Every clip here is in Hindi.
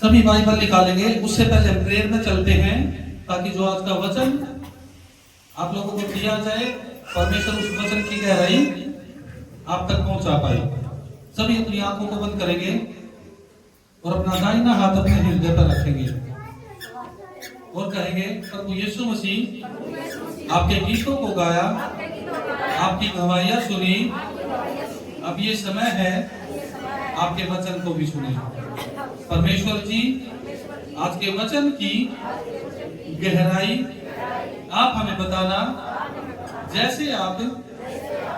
सभी बाइबल निकालेंगे। उससे पहले हम प्रेयर में चलते हैं ताकि जो आज का वचन आप लोगों को दिया जाए, परमेश्वर उस वचन की गहराई आप तक पहुंचा पाए। सभी अपनी आंखों को बंद करेंगे और अपना दाहिना हाथ अपने हृदय पर रखेंगे और कहेंगे, प्रभु यीशु मसीह आपके गीतों को गाया, आपकी गवाहियां सुनी, अब ये समय है आपके वचन को भी सुने। परमेश्वर जी, आज के वचन की गहराई आप हमें बताना, जैसे आप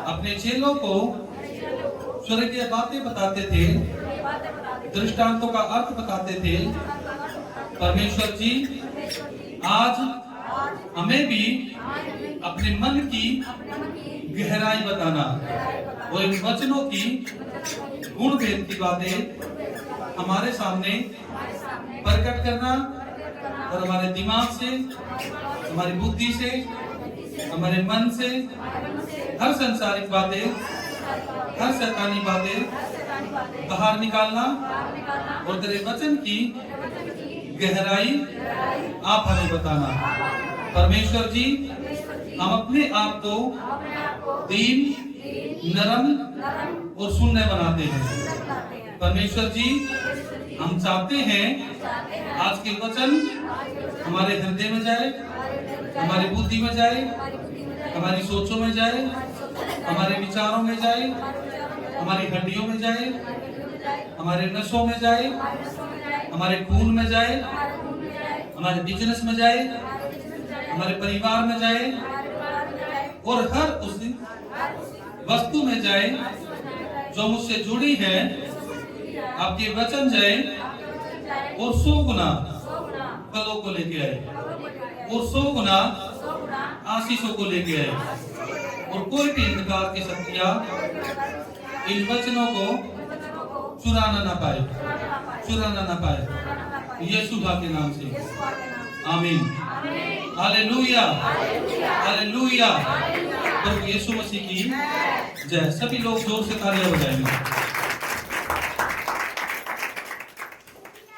अपने चेलों को स्वर्गीय बातें बताते थे, दृष्टांतों का अर्थ बताते थे। परमेश्वर जी, आज हमें भी अपने मन की गहराई बताना और इन वचनों की गुण भेद की बातें हमारे सामने प्रकट करना और हमारे दिमाग से, हमारी बुद्धि से, हमारे मन से हर संसारिक बातें, हर शैतानी बातें बाहर निकालना और तेरे वचन की गहराई आप हमें बताना। परमेश्वर जी, हम अपने आप को दीन, नरम और सुनने बनाते हैं। परमेश्वर जी, हम चाहते हैं आज के वचन हमारे हृदय में जाए, हमारी बुद्धि में जाए, हमारी सोचों में जाए, हमारे विचारों में जाए, हमारी हड्डियों में जाए, हमारे नसों में जाए, हमारे खून में जाए, हमारे बिजनेस में जाए, हमारे परिवार में जाए और हर उस वस्तु में जाए जो मुझसे जुड़ी है। आपके वचन जाए और 100 गुना फलों को लेके आए और 100 गुना आशीषों को लेके आए और कोई भी अंधकार की शक्तियां इन वचनों को चुराना ना पाए, चुराना ना पाए। यीशु के नाम से आमीन। Hallelujah, hallelujah. प्रभु यीशु मसीह की जय। सभी लोग जोर से तालियां बजाएंगे।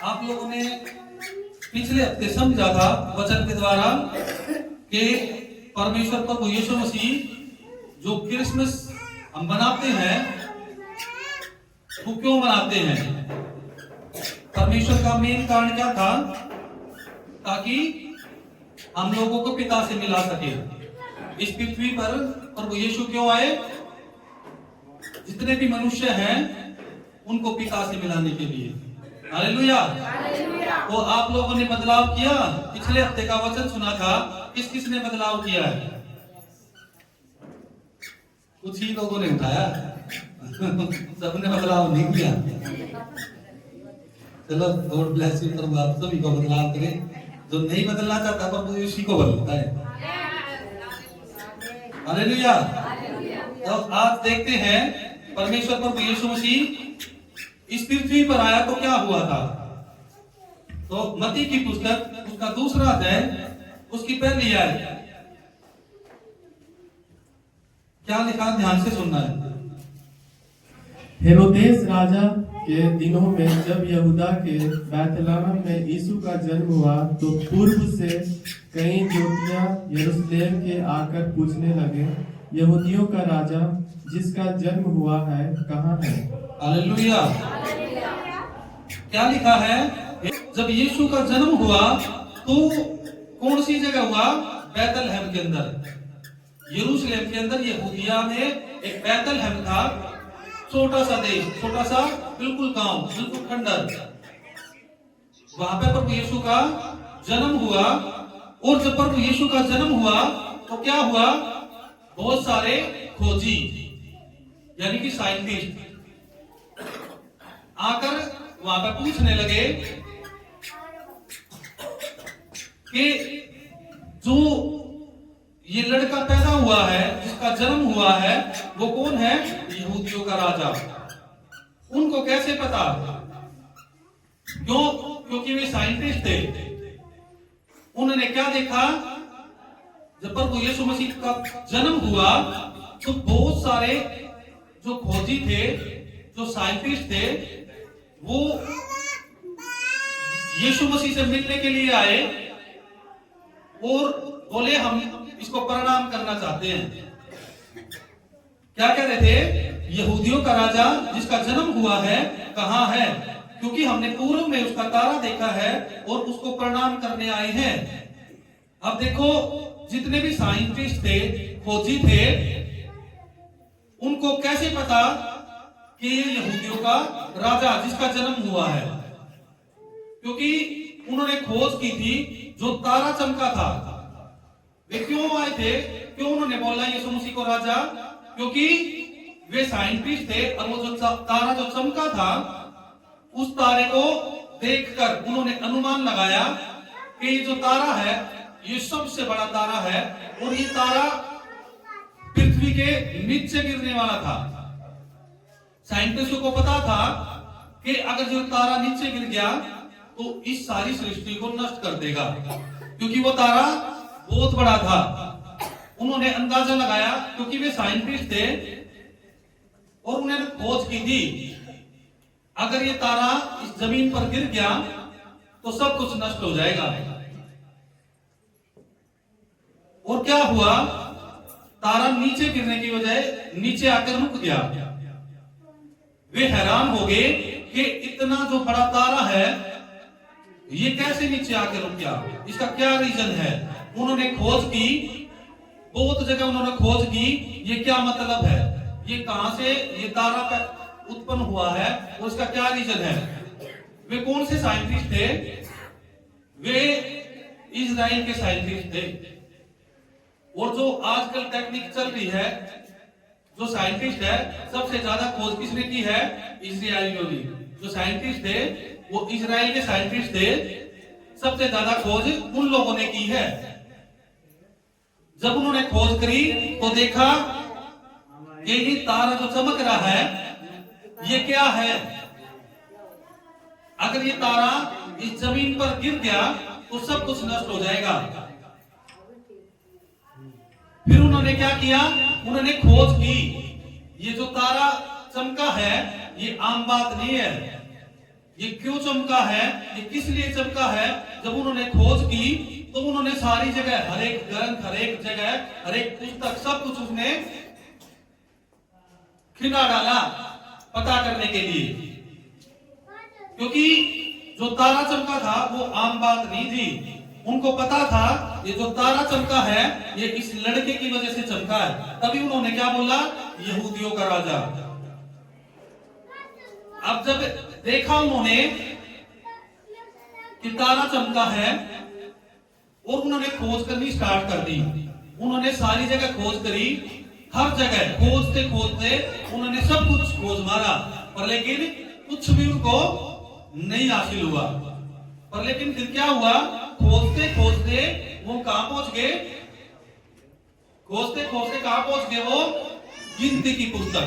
आप लोगों ने पिछले हफ्ते समझा था वचन के द्वारा कि परमेश्वर प्रभु यीशु मसीह जो क्रिसमस हम मनाते हैं वो क्यों मनाते हैं। परमेश्वर का मेन कारण क्या था? ताकि हम लोगों को पिता से मिला सके। इस पृथ्वी पर प्रभु यीशु क्यों आए? जितने भी मनुष्य हैं उनको पिता से मिलाने के लिए। हालेलुया। तो आप लोगों ने बदलाव किया। पिछले हफ्ते का वचन सुना था, किस किस ने बदलाव किया है? कुछ ही लोगों ने उठाया, सबने बदलाव नहीं किया। चलो, गॉड ब्लेस यू। प्रभु आप सभी को बदलाव करें। जो नहीं बदलना चाहता प्रभु उसी को बदलता है। हालेलुया। तो आज देखते हैं परमेश्वर प्रभु यीशु मसीह इस पृथ्वी पर आया तो क्या हुआ था। तो मत्ती की पुस्तक उसका 2 अध्याय उसकी पहली आयत क्या लिखा, ध्यान से सुनना है। हेरोदेस राजा के दिनों में जब यहूदा के बैतलहम में यीशु का जन्म हुआ तो पूर्व से कई ज्योतियां यरूशलेम के आकर पूछने लगे, यहूदियों का राजा जिसका जन्म हुआ है कहाँ है। हालेलुया। क्या लिखा है? जब यीशु का जन्म हुआ तो कौन सी जगह हुआ? बैतलहम के अंदर, यरूशलेम के अंदर, यहूदिया में एक बैतलहम था। छोटा सा देश, छोटा सा बिल्कुल गांव, बिल्कुल खंडर। वहां पे प्रभु यीशु का जन्म हुआ। और जब प्रभु यीशु का जन्म हुआ तो क्या हुआ? बहुत सारे खोजी यानी कि साइंटिस्ट आकर वहां पे पूछने लगे कि जो ये लड़का पैदा हुआ है, जिसका जन्म हुआ है, वो कौन है? यहूदियों का राजा। उनको कैसे पता? क्यों? क्योंकि वे साइंटिस्ट थे। उन्होंने क्या देखा? जब प्रभु यीशु मसीह का जन्म हुआ तो बहुत सारे जो खोजी थे, जो साइंटिस्ट थे, वो यीशु मसीह से मिलने के लिए आए और बोले हम इसको प्रणाम करना चाहते हैं। क्या कह रहे थे? यहूदियों का राजा जिसका जन्म हुआ है कहाँ है, क्योंकि हमने पूर्व में उसका तारा देखा है और उसको प्रणाम करने आए हैं। अब देखो, जितने भी साइंटिस्ट थे, खोजी थे, उनको कैसे पता कि ये यहूदियों का राजा जिसका जन्म हुआ है? क्योंकि उन्होंने खोज की थी जो तारा चमका था। वे क्यों आए थे? क्यों उन्होंने बोला यीशु मसीह को राजा? क्योंकि वे साइंटिस्ट थे और वो जो तारा जो चमका था, उस तारे को देखकर उन्होंने अनुमान लगाया कि ये जो तारा है ये सबसे बड़ा तारा है और ये तारा पृथ्वी के नीचे गिरने वाला था। साइंटिस्टों को पता था कि अगर जो तारा नीचे गिर गया तो इस सारी सृष्टि को नष्ट कर देगा, क्योंकि वो तारा बहुत बड़ा था। उन्होंने अंदाजा लगाया, क्योंकि वे साइंटिस्ट थे और उन्होंने खोज की थी अगर ये तारा इस जमीन पर गिर गया तो सब कुछ नष्ट हो जाएगा। और क्या हुआ? तारा नीचे गिरने की बजाय नीचे आकर रुक गया। वे हैरान हो गए कि इतना जो बड़ा तारा है ये कैसे नीचे आकर रुक गया, इसका क्या रीजन है? उन्होंने खोज की, बहुत जगह उन्होंने खोज की, ये क्या मतलब है, ये कहां से ये तारा उत्पन्न हुआ है और उसका क्या रीजन है? वे कौन से साइंटिस्ट थे? वे इजराइल के साइंटिस्ट थे। और जो आजकल टेक्निक चल रही है, जो साइंटिस्ट है, सबसे ज्यादा खोज किसने की है? इजराइलियों ने। जो साइंटिस्ट थे वो इजराइल के साइंटिस्ट थे, सबसे ज्यादा खोज उन लोगों ने की है। जब उन्होंने खोज करी तो देखा कि ये तारा जो चमक रहा है ये क्या है? अगर ये तारा इस जमीन पर गिर गया तो सब कुछ नष्ट हो जाएगा। फिर उन्होंने क्या किया? उन्होंने खोज की। ये जो तारा चमका है ये आम बात नहीं है। ये क्यों चमका है, ये किस लिए चमका है? जब उन्होंने खोज की तो उन्होंने सारी जगह, हर एक ग्रंथ, हर एक जगह, हर एक पुस्तक, सब कुछ उसने खिला डाला पता करने के लिए, क्योंकि जो तारा चमका था वो आम बात नहीं थी। उनको पता था ये जो तारा चमका है ये इस लड़के की वजह से चमका है। तभी उन्होंने क्या बोला? यहूदियों का राजा। अब जब देखा उन्होंने कि तारा चमका है और उन्होंने खोज करनी स्टार्ट कर दी। उन्होंने सारी जगह खोज करी, हर जगह खोजते खोजते उन्होंने सब कुछ खोज मारा, पर लेकिन कुछ भी उनको नहीं हासिल हुआ। पर लेकिन फिर क्या हुआ? खोजते खोजते वो कहां पहुंच गए? खोजते खोजते कहां पहुंच गए? वो गिनती की पुस्तक,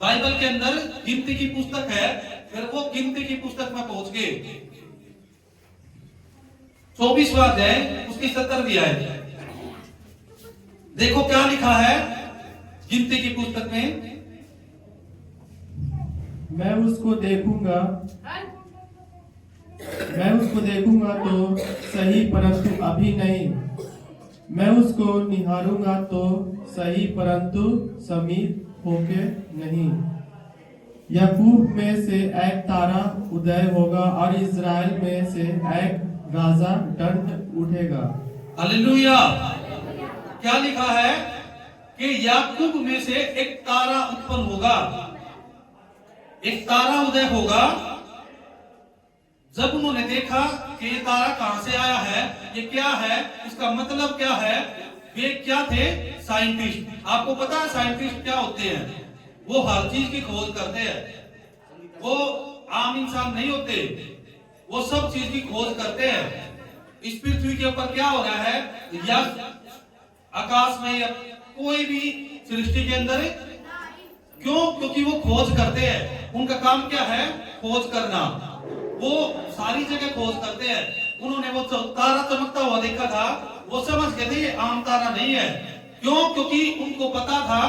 बाइबल के अंदर गिनती की पुस्तक है, फिर वो गिनती की पुस्तक में पहुंच गए। 24वां अध्याय उसकी 17वीं आयत देखो क्या लिखा है गिनती की पुस्तक में। मैं उसको देखूंगा तो सही, परंतु अभी नहीं। मैं उसको निहारूंगा तो सही, परंतु समीप होके नहीं। याकूब में से एक तारा उदय होगा और इज़राइल में से एक राजा दंड उठेगा। हालेलुया। क्या लिखा है कि याकूब में से एक तारा उत्पन्न होगा, एक तारा उदय होगा। जब उन्होंने देखा कि ये तारा कहां से आया है, ये क्या है, इसका मतलब क्या है, वे क्या थे? साइंटिस्ट। आपको पता है साइंटिस्ट क्या होते हैं? वो हर चीज की खोज करते हैं। वो आम इंसान नहीं होते, वो सब चीज की खोज करते हैं। इस पृथ्वी के ऊपर क्या हो रहा है या आकाश में या कोई भी सृष्टि के अंदर, क्यों? क्योंकि वो खोज करते हैं। उनका काम क्या है? खोज करना। वो सारी जगह खोज करते हैं। उन्होंने वो तारा चमकता हुआ देखा था, वो समझ गए थे ये आम तारा नहीं है। क्यों? क्योंकि उनको पता था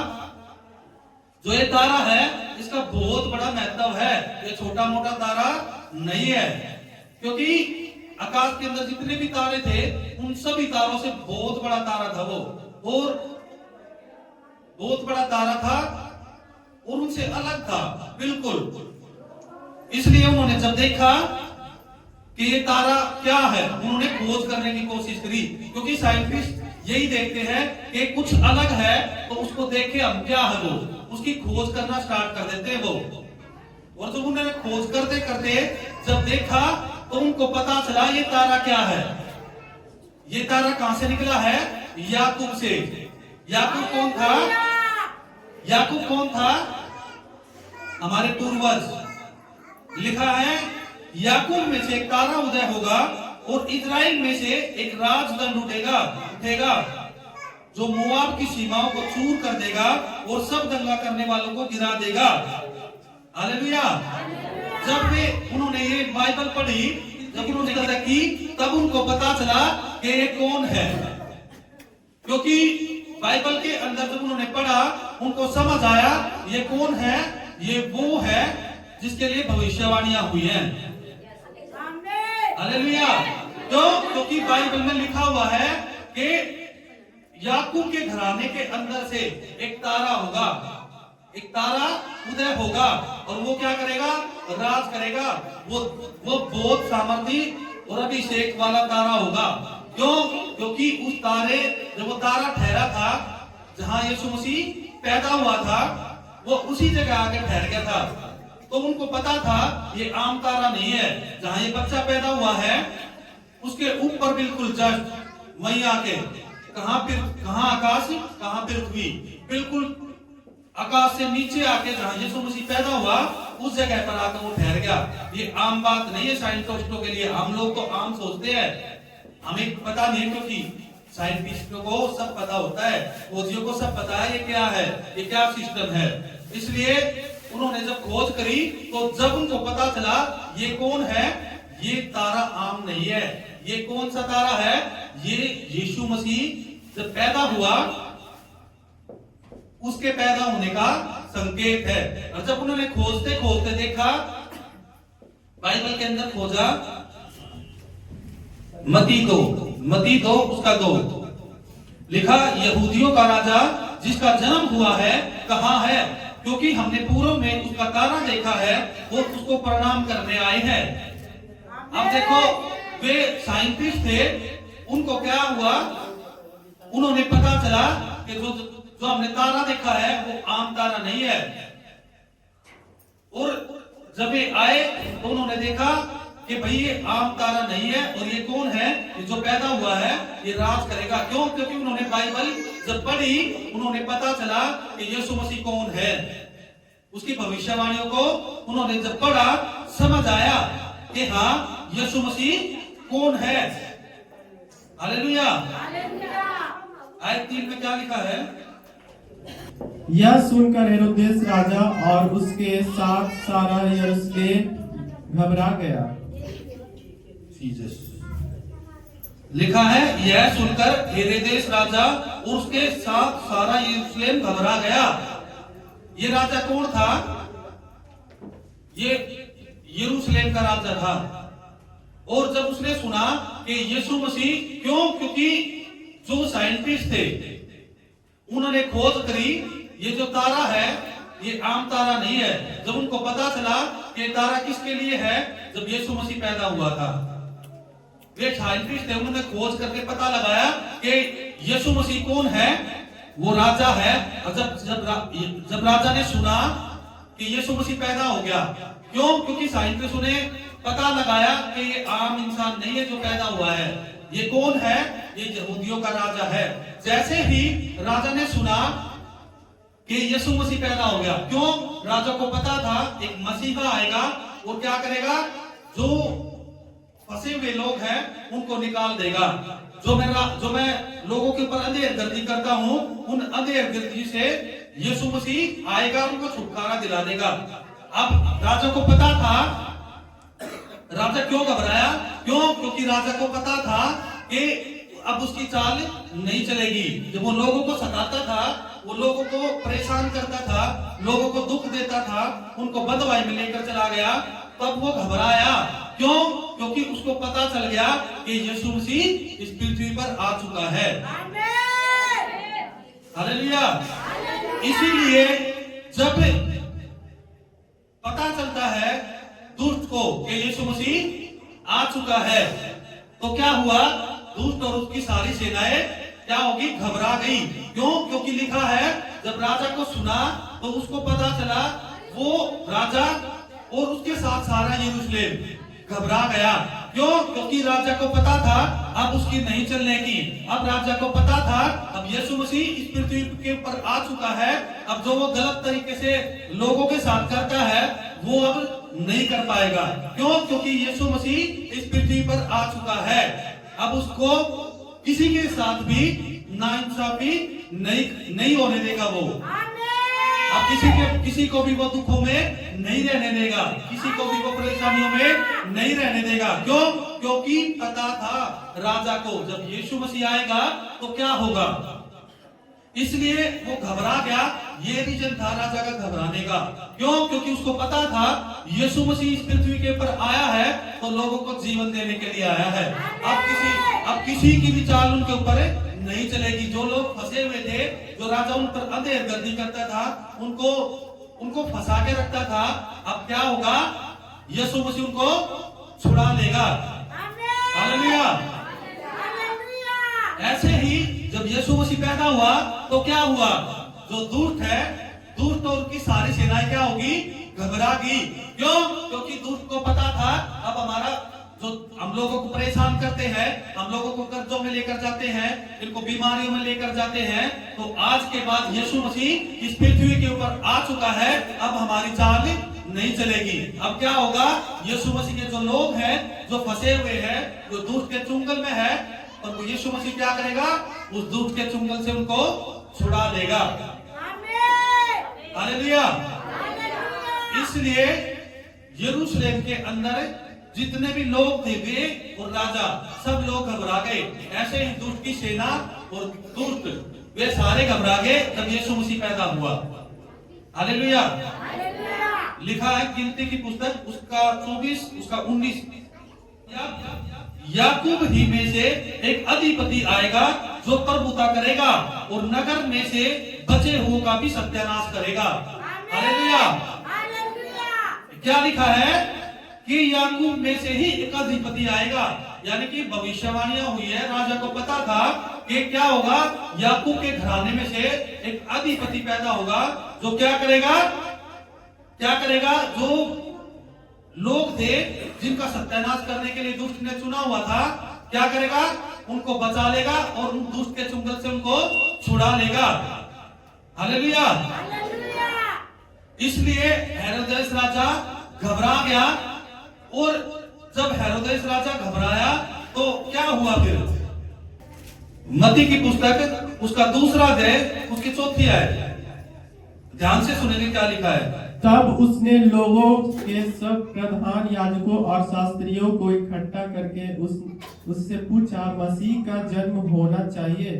जो ये तारा है इसका बहुत बड़ा महत्व है, ये छोटा मोटा तारा नहीं है। क्योंकि आकाश के अंदर जितने भी तारे थे उन सभी तारों से बहुत बड़ा तारा था वो, और बहुत बड़ा तारा था और उनसे अलग था बिल्कुल। इसलिए उन्होंने जब देखा कि ये तारा क्या है, उन्होंने खोज करने की कोशिश करी, क्योंकि साइंटिस्ट यही देखते हैं कि कुछ अलग है तो उसको देखे हम क्या है वो, उसकी खोज करना स्टार्ट कर देते हैं वो। और जब उन्होंने खोज करते करते जब देखा तो उनको पता चला ये तारा क्या है। ये तारा कहां से निकला है? याकूब से। याकूब कौन था? याकूब कौन था? हमारे पूर्वज। लिखा है याकूब में से एक तारा उदय होगा और इजराइल में से एक राजदंड उठेगा जो मोआब की सीमाओं को चूर कर देगा और सब दंगा करने वालों को गिरा देगा। हालेलुया। जब वे उन्होंने ये बाइबल पढ़ी, जब उन्होंने कदर की, तब उनको पता चला कि ये कौन है, क्योंकि बाइबल के अंदर जब उन्होंने पढ़ा उनको समझ आया ये कौन है, ये वो है जिसके लिए भविष्यवाणियां हुई हैं। हालेलुया। क्योंकि बाइबल में लिखा हुआ है कि याकूब के घराने के अंदर से एक तारा होगा, एक तारा उदय होगा और वो क्या करेगा? राज करेगा। वो बहुत सामर्थी और अभिषेक वाला तारा होगा। क्यों? क्योंकि उस तारे, जब वो तारा ठहरा था जहां यीशु मसीह पैदा हुआ था, वो उसी जगह आके ठहर गया था। तो उनको पता था ये आम तारा नहीं है। जहां ये बच्चा पैदा हुआ है उसके ऊपर बिल्कुल जस्ट वहीं आके, कहां आकाश, कहां पृथ्वी, बिल्कुल आकाश से नीचे आके जहां यीशु मसीह पैदा हुआ उस जगह पर आकर वो ठहर गया। ये आम बात नहीं है साइंटिस्टों के लिए। हम लोग तो आम सोचते हैं, हमें पता नहीं, क्योंकि साइंटिस्टों को सब पता होता है, खोजियों को सब पता है ये क्या है, ये क्या सिस्टम है। इसलिए उन्होंने जब खोज करी तो जब उनको पता चला ये कौन है, ये तारा आम नहीं है। ये कौन सा तारा है? ये यीशु मसीह जब पैदा हुआ उसके पैदा होने का संकेत है। और जब उन्होंने खोजते खोजते देखा, बाइबल के अंदर खोजा, मती 2 उसका 2 लिखा, यहूदियों का राजा जिसका जन्म हुआ है कहां है? क्योंकि हमने पूर्व में उसका तारा देखा है और उसको प्रणाम करने आए हैं। अब देखो, वे साइंटिस्ट थे, उनको क्या हुआ? उन्होंने पता चला कि जो हमने तारा देखा है वो आम तारा नहीं है। और जब ये आए तो उन्होंने देखा कि भाई ये आम तारा नहीं है, और ये कौन है? ये जो पैदा हुआ है ये राज करेगा। क्यों? क्योंकि उन्होंने बाइबल जब पढ़ी उन्होंने पता चला कि यीशु मसीह कौन है। उसकी भविष्यवाणियों को उन्होंने जब पढ़ा समझ आया कि हाँ यीशु मसीह कौन है। हालेलुया। आयत 3 में क्या लिखा है? यह सुनकर हेरोदेस राजा और उसके साथ सारा यरूशलेम घबरा गया। लिखा है यह सुनकर हेरोदेस राजा और उसके साथ सारा यरूशलेम घबरा गया। ये राजा कौन था? ये यरूशलेम का राजा था। और जब उसने सुना कि यीशु मसीह, क्यों? क्योंकि जो साइंटिस्ट थे उन्होंने खोज करी ये जो तारा है ये आम तारा नहीं है। जब उनको पता चला कि तारा किसके लिए है, जब यीशु मसीह पैदा हुआ था, वे साइंटिस्ट थे, उन्होंने खोज करके पता लगाया कि यीशु मसीह कौन है, वो राजा है। और जब राजा ने सुना कि यीशु मसीह पैदा हो गया, क्यों? क्योंकि साइंटिस्टों ने पता लगाया कि ये आम इंसान नहीं है जो पैदा हुआ है। ये कौन है? ये यहूदियों का राजा है। जैसे ही राजा ने सुना कि यीशु मसीह पैदा हो गया, क्यों? राजा को पता था एक मसीहा आएगा और क्या करेगा? जो फंसे हुए लोग हैं उनको निकाल देगा। जो मैं लोगों के ऊपर अंधेरगर्दी करता हूं, उन अंधेरगर्दी से यीशु मसीह आएगा, उनको छुटकारा दिला देगा। अब राजा को पता था। राजा क्यों घबराया? क्यों? क्योंकि राजा को पता था कि अब उसकी चाल नहीं चलेगी। जब वो लोगों को सताता था, वो लोगों को परेशान करता था, लोगों को दुख देता था, उनको बदवाई में लेकर चला गया, तब वो घबराया। क्यों? क्योंकि उसको पता चल गया कि यीशु मसीह इस पृथ्वी पर आ चुका है। हालेलुया। इसीलिए जब पता चलता है दुष्ट को कि यीशु मसीह आ चुका है, तो क्या हुआ? दुष्ट और उसकी सारी सेनाएं क्या होगी? घबरा गई। क्यों? क्योंकि लिखा है जब राजा को सुना तो उसको पता चला, वो राजा और उसके साथ सारा यरूशलेम घबरा गया। क्यों? क्योंकि राजा को पता था अब उसकी नहीं चलने की। अब राजा को पता था अब यीशु मसीह इस पृथ्वी के ऊपर आ चुका है। अब जो वो गलत तरीके से लोगों के साथ करता है वो अब नहीं कर पाएगा। क्यों? क्योंकि यीशु मसीह इस पृथ्वी पर आ चुका है। अब उसको किसी के साथ भी नाइंसाफी नहीं होने देगा। वो अब किसी को भी वो दुखों में नहीं रहने देगा, किसी को भी वो परेशानियों में नहीं रहने देगा। क्यों? क्योंकि पता था राजा को जब यीशु मसीह आएगा तो क्या होगा, इसलिए वो घबरा गया। ये रीजन था राजा का घबराने का। क्यों? क्योंकि उसको पता था यीशु मसीह इस पृथ्वी के ऊपर आया है तो लोगों को जीवन देने के लिए आया है। अब किसी की भी चाल उनके ऊपर नहीं चलेगी। जो लोग फंसे हुए थे, जो राजा उन पर अंधेरगर्दी करता था, उनको फंसा के रखता था, अब क्या होगा? यीशु मसीह उनको छुड़ा लेगा। हालेलुया। ऐसे ही जब यीशु मसीह पैदा हुआ तो क्या हुआ? जो दुष्ट है, दुष्ट और उनकी सारी सेनाएं क्या होगी? घबरा गई। क्यों? क्योंकि दुष्ट को पता था अब हमारा जो हम लोगों को परेशान करते हैं, हम लोगों को कर्जों में लेकर जाते हैं, इनको बीमारियों में लेकर जाते हैं, तो आज के बाद यीशु मसीह इस पृथ्वी के ऊपर आ चुका है। अब हमारी चाल नहीं चलेगी। अब क्या होगा? यीशु मसीह के जो लोग हैं, जो फंसे हुए हैं, जो दुष्ट के चुंगल में है, और यीशु मसीह क्या करेगा? उस दुष्ट के चुंगल से उनको छुड़ा लेगा। हालेलुया। इसलिए यरूशलेम के अंदर जितने भी लोग थे वे और राजा सब लोग घबरा गए। ऐसे ही दुष्ट की सेना और दुष्ट वे सारे घबरा गए जब यीशु मसीह पैदा हुआ। हालेलुया। लिखा है गिनती की पुस्तक उसका 24 उसका 19, याकूब ही में से एक अधिपति आएगा जो प्रभुता करेगा और नगर में से बचे हुओं का भी सत्यानाश करेगा। हालेलुया। क्या लिखा है कि याकूब में से ही एक अधिपति आएगा, यानी कि भविष्यवाणियां हुई है। राजा को पता था कि क्या होगा? याकूब के घराने में से एक अधिपति पैदा होगा जो क्या करेगा? जो लोग थे जिनका सत्यानाश करने के लिए दुष्ट ने चुना हुआ था, क्या करेगा? उनको बचा लेगा और उन दुष्ट के चुंगल से उनको छुड़ा लेगा। हालेलुया। इसलिए हेरोदेस राजा घबरा गया, और जब हेरोदेस राजा घबराया तो क्या हुआ? फिर मत्ती की पुस्तक उसका 2 अध्याय उसकी 4 आयत, ध्यान से सुनेंगे क्या लिखा है। तब उसने लोगों के सब प्रधान याजकों और शास्त्रियों को इकट्ठा करके उससे पूछा, मसीह का जन्म होना चाहिए,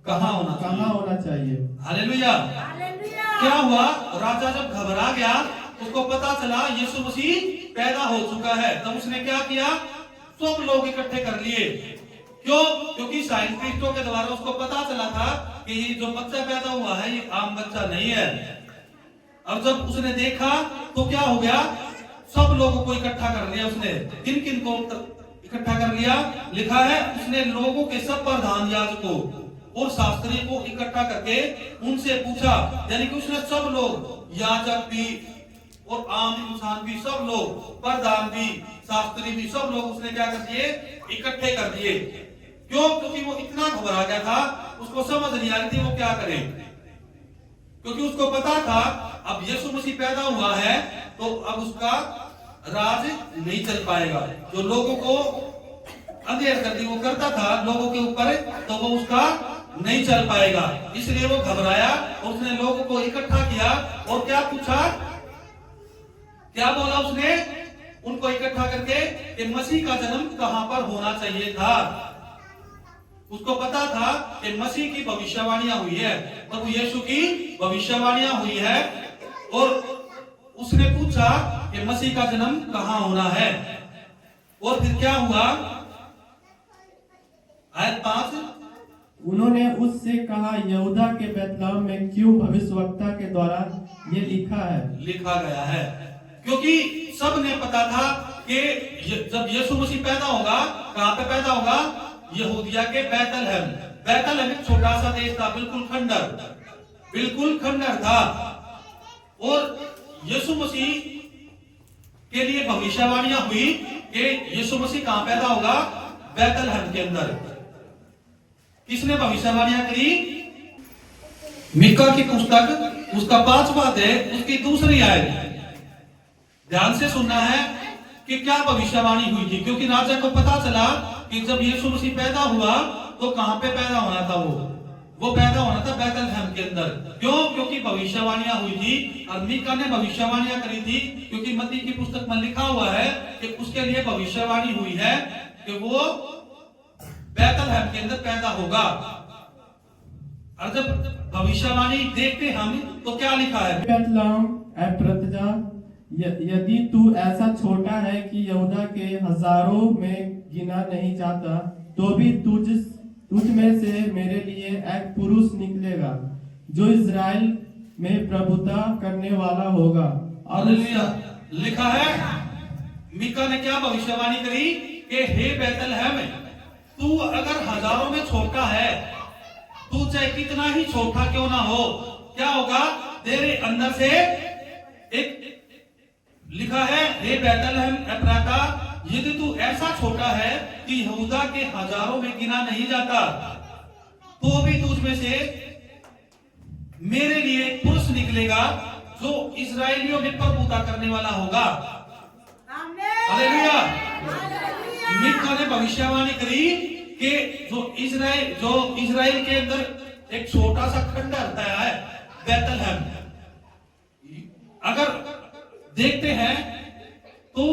कहाँ होना चाहिए? हालेलुया। क्या हुआ? राजा जब घबरा गया, उसको पता चला यीशु मसीह पैदा हो चुका है, तब उसने क्या किया? सब लोग इकट्ठे कर लिए। क्यों? क्योंकि साइंटिस्टों के द्वारा उसको पता चला था कि ये जो बच्चा पैदा हुआ है ये आम बच्चा नहीं है। अब जब उसने देखा तो क्या हो गया? सब लोगों को इकट्ठा कर लिया उसने। किन किन को इकट्ठा कर लिया? लिखा है उसने लोगों के सब प्रधान याजकों और शास्त्री को इकट्ठा करके उनसे पूछा, यानी कि उसने सब लोग, याजक भी और आम इंसान भी, सब लोग, प्रधान भी, शास्त्री भी, सब लोग उसने क्या कर दिए? इकट्ठे कर दिए। क्यों? क्योंकि वो इतना घबरा गया था, उसको समझ नहीं आ रही थी वो क्या करे। क्योंकि उसको पता था अब यीशु मसीह पैदा हुआ है तो अब उसका राज नहीं चल पाएगा। जो लोगों को अंधेरगर्दी वो करता था लोगों के ऊपर, तो वो उसका नहीं चल पाएगा। इसलिए वो घबराया और उसने लोगों को इकट्ठा किया और क्या पूछा? क्या बोला उसने? उनको इकट्ठा करके कि मसीह का जन्म कहां पर होना चाहिए था। उसको पता था कि मसीह की भविष्यवाणियां हुई है, प्रभु यीशु की भविष्यवाणियां हुई है, और उसने पूछा कि मसीह का जन्म कहां होना है। और फिर क्या हुआ? आयत 5, उन्होंने उससे कहा, यहूदा के बैतलहम में क्यों भविष्यवक्ता के द्वारा ये लिखा है? लिखा गया है। क्योंकि सब ने पता था कि जब यीशु मसीह पैदा होगा, कहां पे पैदा होगा? यहूदिया के बैतलहम। बैतलहम एक छोटा सा देश था, बिल्कुल खंडर था। और यीशु मसीह के लिए भविष्यवाणियां हुई कि यीशु मसीह कहां पैदा होगा? बैतलहम के अंदर। किसने भविष्यवाणियां करी? मीका की पुस्तक, उसका 5वां अध्याय, उसकी 2 आयत। ध्यान से सुनना है कि क्या भविष्यवाणी हुई थी, क्योंकि राजा को पता चला कि जब यीशु मसीह पैदा हुआ तो कहां पे पैदा होना था? वो पैदा होना था बैतलहम के अंदर। क्यों? क्योंकि भविष्यवाणियां हुई थी और मीका ने भविष्यवाणियां करी थी। क्योंकि मत्ती की पुस्तक में लिखा हुआ है कि उसके लिए भविष्यवाणी हुई है कि वो बैतलहम के अंदर पैदा होगा। और जब भविष्यवाणी देखते हम तो क्या लिखा है? बैतलहम एफ्राता, यदि तू ऐसा छोटा है कि यहूदा के हजारों में गिना नहीं जाता, तो भी तुझ में से मेरे लिए एक पुरुष निकलेगा जो इज़राइल में प्रभुता करने वाला होगा। और लिखा है, मीका ने क्या भविष्यवाणी करी कि हे बैतलहम, तू अगर हजारों में छोटा है, तू चाहे कितना ही छोटा क्यों ना हो, क्या होगा? तेरे अंदर से एक, लिखा है, हे बैतलहम एफ्राता, यदि तू ऐसा छोटा है कि यहूदा के हजारों में गिना नहीं जाता, तो भी तुझ में से मेरे लिए पुरुष निकलेगा जो इस्राएलियों में प्रभुता करने वाला होगा। हालेलुया। मीका ने भविष्यवाणी करी कि जो इस्राएल के अंदर एक छोटा सा खंडर है बैतलहम, अगर देखते हैं तो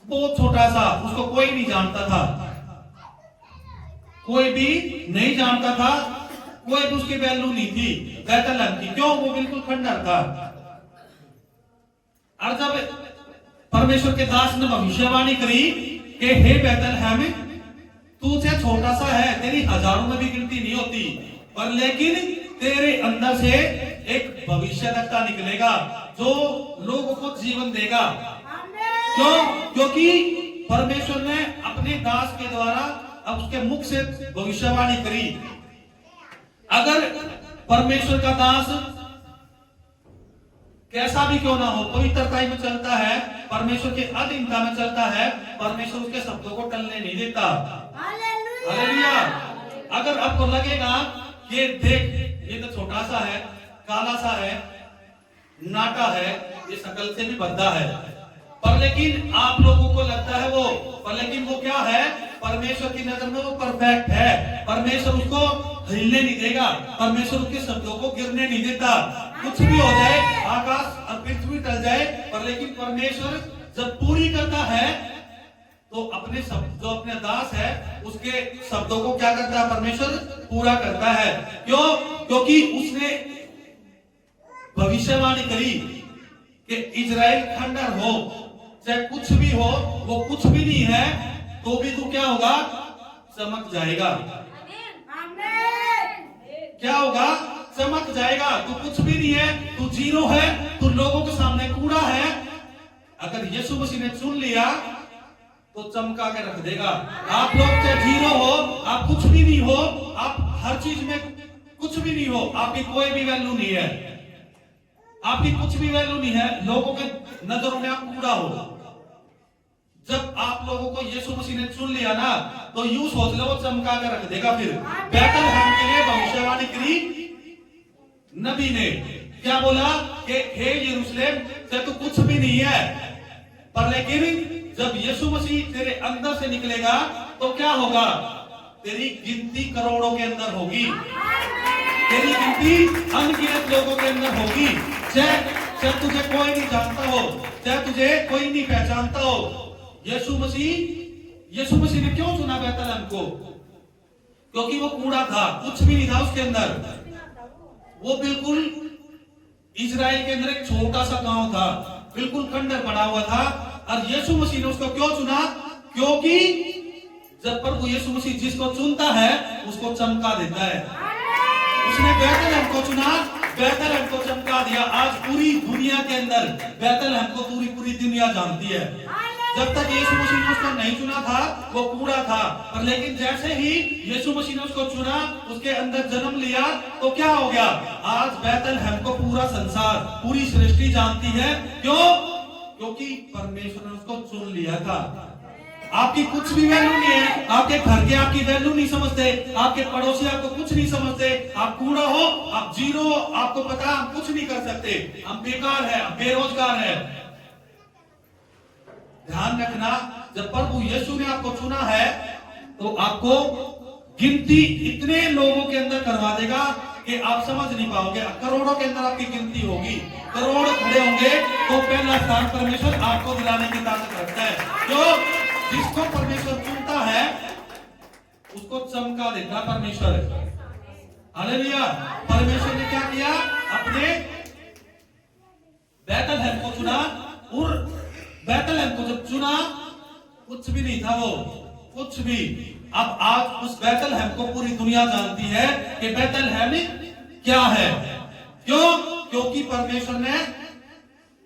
बहुत छोटा सा, उसको कोई नहीं जानता था, कोई भी नहीं जानता था, कोई भी उसकी वैल्यू नहीं थी बैतलहम की। क्यों? वो बिल्कुल खंडर था। और जब परमेश्वर के दास ने भविष्यवाणी करी कि हे बैतलहम, तू चाहे छोटा सा है, तेरी हजारों में भी गिनती नहीं होती, पर लेकिन तेरे अंदर से एक भविष्यवक्ता निकलेगा जो लोगों को जीवन देगा। क्यों? क्योंकि परमेश्वर ने अपने दास के द्वारा अब उसके मुख से भविष्यवाणी करी। अगर परमेश्वर का दास कैसा भी क्यों ना हो, पवित्रता में चलता है, परमेश्वर के अधीनता में चलता है, परमेश्वर उसके शब्दों को टलने नहीं देता। हालेलुया। अगर आपको लगेगा कि देख ये तो छोटा सा है, काला सा है, नाटा है, ये शकल से भी भद्दा है, पर लेकिन आप लोगों को लगता है वो, पर लेकिन वो क्या है? परमेश्वर की नजर में वो परफेक्ट है। परमेश्वर उसको हिलने नहीं देगा, परमेश्वर उसके शब्दों को गिरने नहीं देता। कुछ भी हो जाए, आकाश और पृथ्वी टल जाए, पर लेकिन परमेश्वर जब पूरी करता है तो अपने शब्द, जो अपने दास है उसके शब्दों को क्या करता है? परमेश्वर पूरा करता है। क्यों? क्योंकि उसने भविष्यवाणी करी कि इजराइल खंडर हो, चाहे कुछ भी हो, वो कुछ भी नहीं है, तो भी तू क्या होगा? चमक जाएगा। क्या होगा? चमक जाएगा। तू कुछ भी नहीं है, तू जीरो है, तू लोगों के सामने कूड़ा है। अगर यीशु मसीह ने चुन लिया तो चमका के रख देगा। आप लोग चाहे जीरो हो, आप कुछ भी नहीं हो, आप हर चीज में कुछ भी नहीं हो, आपकी कोई भी वैल्यू नहीं है, आपकी कुछ भी वैल्यू नहीं है, लोगों के नजरों में आप कूड़ा हो। जब आप लोगों को यीशु मसीह ने चुन लिया ना, तो यूं सोच लो वो चमका के रख देगा। फिर बैतलहम के लिए भविष्यवाणी करी नबी ने, क्या बोला कि हे यरूशलेम, चाहे तू कुछ भी नहीं है, पर लेकिन जब यीशु मसीह तेरे अंदर से निकलेगा तो क्या होगा? तेरी गिनती करोड़ों के अंदर होगी, तेरी गिनती अनगिनत लोगों के अंदर होगी। चाहे तुझे कोई नहीं जानता हो, चाहे तुझे कोई नहीं पहचानता हो, यीशु मसीह ने क्यों चुना बैतलहम को? क्योंकि वो कूड़ा था, कुछ भी नहीं था उसके अंदर। वो बिल्कुल इजराइल के अंदर एक छोटा सा गांव था, बिल्कुल खंडर पड़ा हुआ था, और यीशु मसीह ने उसको क्यों चुना? क्योंकि जब प्रभु यीशु मसीह जिसको चुनता है उसको चमका देता है। उसने बैतलहम को चुना, बैतलहम को चमका दिया। आज पूरी दुनिया के अंदर बैतलहम को पूरी दुनिया जानती है। जब तक यीशु मसीह ने उसको नहीं चुना था वो कूड़ा था, और लेकिन जैसे ही यीशु मसीह ने उसको चुना, उसके अंदर जन्म लिया, तो क्या हो गया? आज बैतलहम को पूरा संसार, पूरी सृष्टि जानती है। क्यों? क्योंकि परमेश्वर ने उसको चुन लिया था। आपकी कुछ भी वैल्यू नहीं है, आपके घर के आपकी वैल्यू नहीं समझते, आपके पड़ोसी आपको कुछ नहीं समझते, आप कूड़ा हो, आप जीरो, आपको पता हम कुछ नहीं कर सकते, हम बेकार है, हम बेरोजगार है। ध्यान रखना, जब प्रभु यीशु ने आपको चुना है तो आपको गिनती इतने लोगों के अंदर करवा देगा कि आप समझ नहीं पाओगे। करोड़ों के अंदर आपकी गिनती होगी, करोड़ खड़े होंगे, तो पहला स्थान परमेश्वर आपको दिलाने की ताकत रखता है। जो जिसको परमेश्वर चुनता है उसको चमका देता परमेश्वर। हालेलुया। परमेश्वर ने क्या किया? अपने बैतलहम को चुना, और बैतलहम को जब चुना कुछ भी नहीं था वो, कुछ भी। अब आज उस बैतलहम को पूरी दुनिया जानती है कि बैतलहम क्या है। क्यों? क्योंकि परमेश्वर ने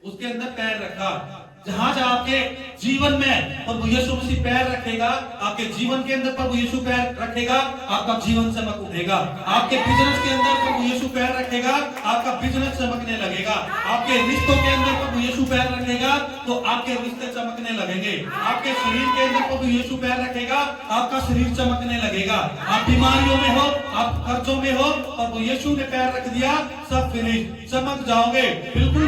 उसके अंदर पैर रखा। जहां जहां आपके जीवन में प्रभु यीशु मसीह पैर रखेगा, आपके जीवन के अंदर प्रभु यीशु पैर रखेगा, आपका जीवन चमक उठेगा। आपके बिजनेस के अंदर प्रभु यीशु पैर रखेगा, आपका बिजनेस चमकने लगेगा। आपके रिश्तों के अंदर प्रभु यीशु पैर रखेगा तो आपके रिश्ते चमकने लगेंगे। आपके शरीर के अंदर प्रभु यीशु पैर रखेगा, आपका शरीर चमकने लगेगा। आप बीमारियों में हो, आप कर्जों में हो, प्रभु यीशु ने पैर रख दिया, सब फिनिश, चमक जाओगे, बिल्कुल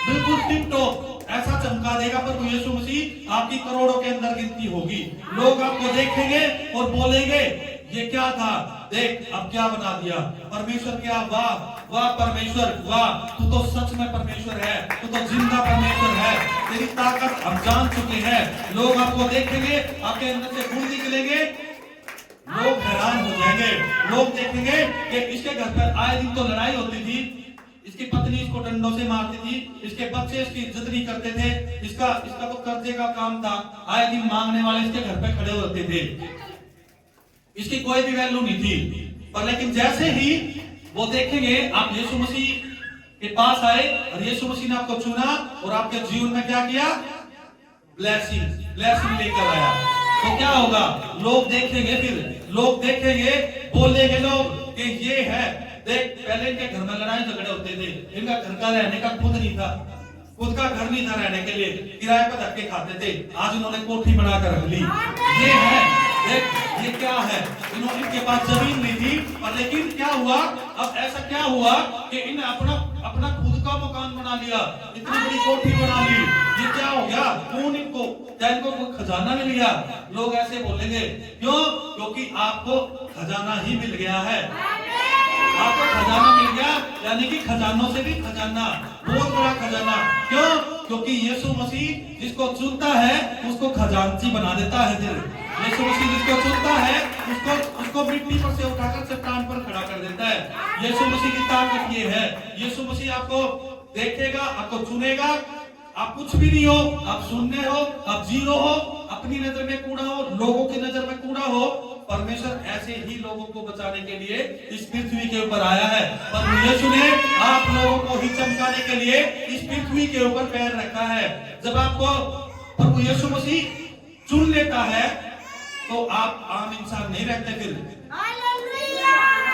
बिल्कुल टिप टॉप। ऐसा चमका देगा प्रभु यीशु मसीह, आपकी करोड़ों के अंदर गिनती होगी। लोग आपको देखेंगे और बोलेंगे ये क्या था, देख अब क्या बना दिया। परमेश्वर क्या, वाह वाह परमेश्वर, वाह तू तो सच में परमेश्वर है, तू तो जिंदा परमेश्वर है, तेरी ताकत हम जान चुके हैं। लोग आपको देखेंगे, आपके अंदर से गुण निकलेंगे, लोग हैरान हो जाएंगे। लोग देखेंगे कि इसके घर पर आए दिन तो लड़ाई होती थी, इसकी पत्नी इसको डंडों से मारती थी, इसके बच्चे इसकी इज्जत नहीं करते थे, इसका तो कर्जे का काम था, आए दिन मांगने वाले इसके घर पे खड़े होते थे, इसकी कोई भी वैल्यू नहीं थी। पर लेकिन जैसे ही वो देखेंगे आप यीशु मसीह के पास आए और यीशु मसीह ने आपको चुना और आपके जीवन में क्या किया? ब्लेसिंग लेकर आया, तो क्या होगा? लोग देखेंगे, फिर लोग देखेंगे, बोलेंगे लोग कि ये है, देख पहले इनके घर में लड़ाई झगड़े होते थे, इनका घर का रहने का खुद नहीं था, खुद का घर नहीं था रहने के लिए, किराए पर धक्के खाते थे, आज इन्होंने कोठी बनाकर रख ली। ये है, देख ये क्या है? इन्होंने, इनके पास जमीन नहीं थी, और लेकिन क्या हुआ? अब ऐसा क्या हुआ कि इन्हें अपना खुद का मकान बना लिया, इतनी बड़ी कोठी बना ली। ये क्या हो गया? कौन इनको, क्या इनको कोई खजाना मिल गया? लोग ऐसे बोलेंगे। क्यों? क्योंकि आपको खजाना ही मिल गया है, आपको खजाना मिल गया, यानी कि खजानों से भी खजाना, बहुत बड़ा खजाना। क्यों? क्योंकि यीशु मसीह जिसको चुनता है उसको खजांची बना देता है। दिल यीशु मसीह जिसको चुनता है उसको मिट्टी पर से उठाकर चट्टान पर खड़ा कर देता है। यीशु मसीह की ताकत ये है। यीशु मसीह आपको देखेगा, आपको चुनेगा, आप कुछ भी नहीं हो, आप शून्य हो, आप जीरो हो, अपनी नजर में कूड़ा हो, लोगों की नजर में कूड़ा हो। परमेश्वर ऐसे ही लोगों को बचाने के लिए इस पृथ्वी के ऊपर आया है। पर यीशु ने आप लोगों को ही चमकाने के लिए इस पृथ्वी के ऊपर पैर रखा है। जब आपको प्रभु यीशु मसीह चुन लेता है तो आप आम इंसान नहीं रहते। फिर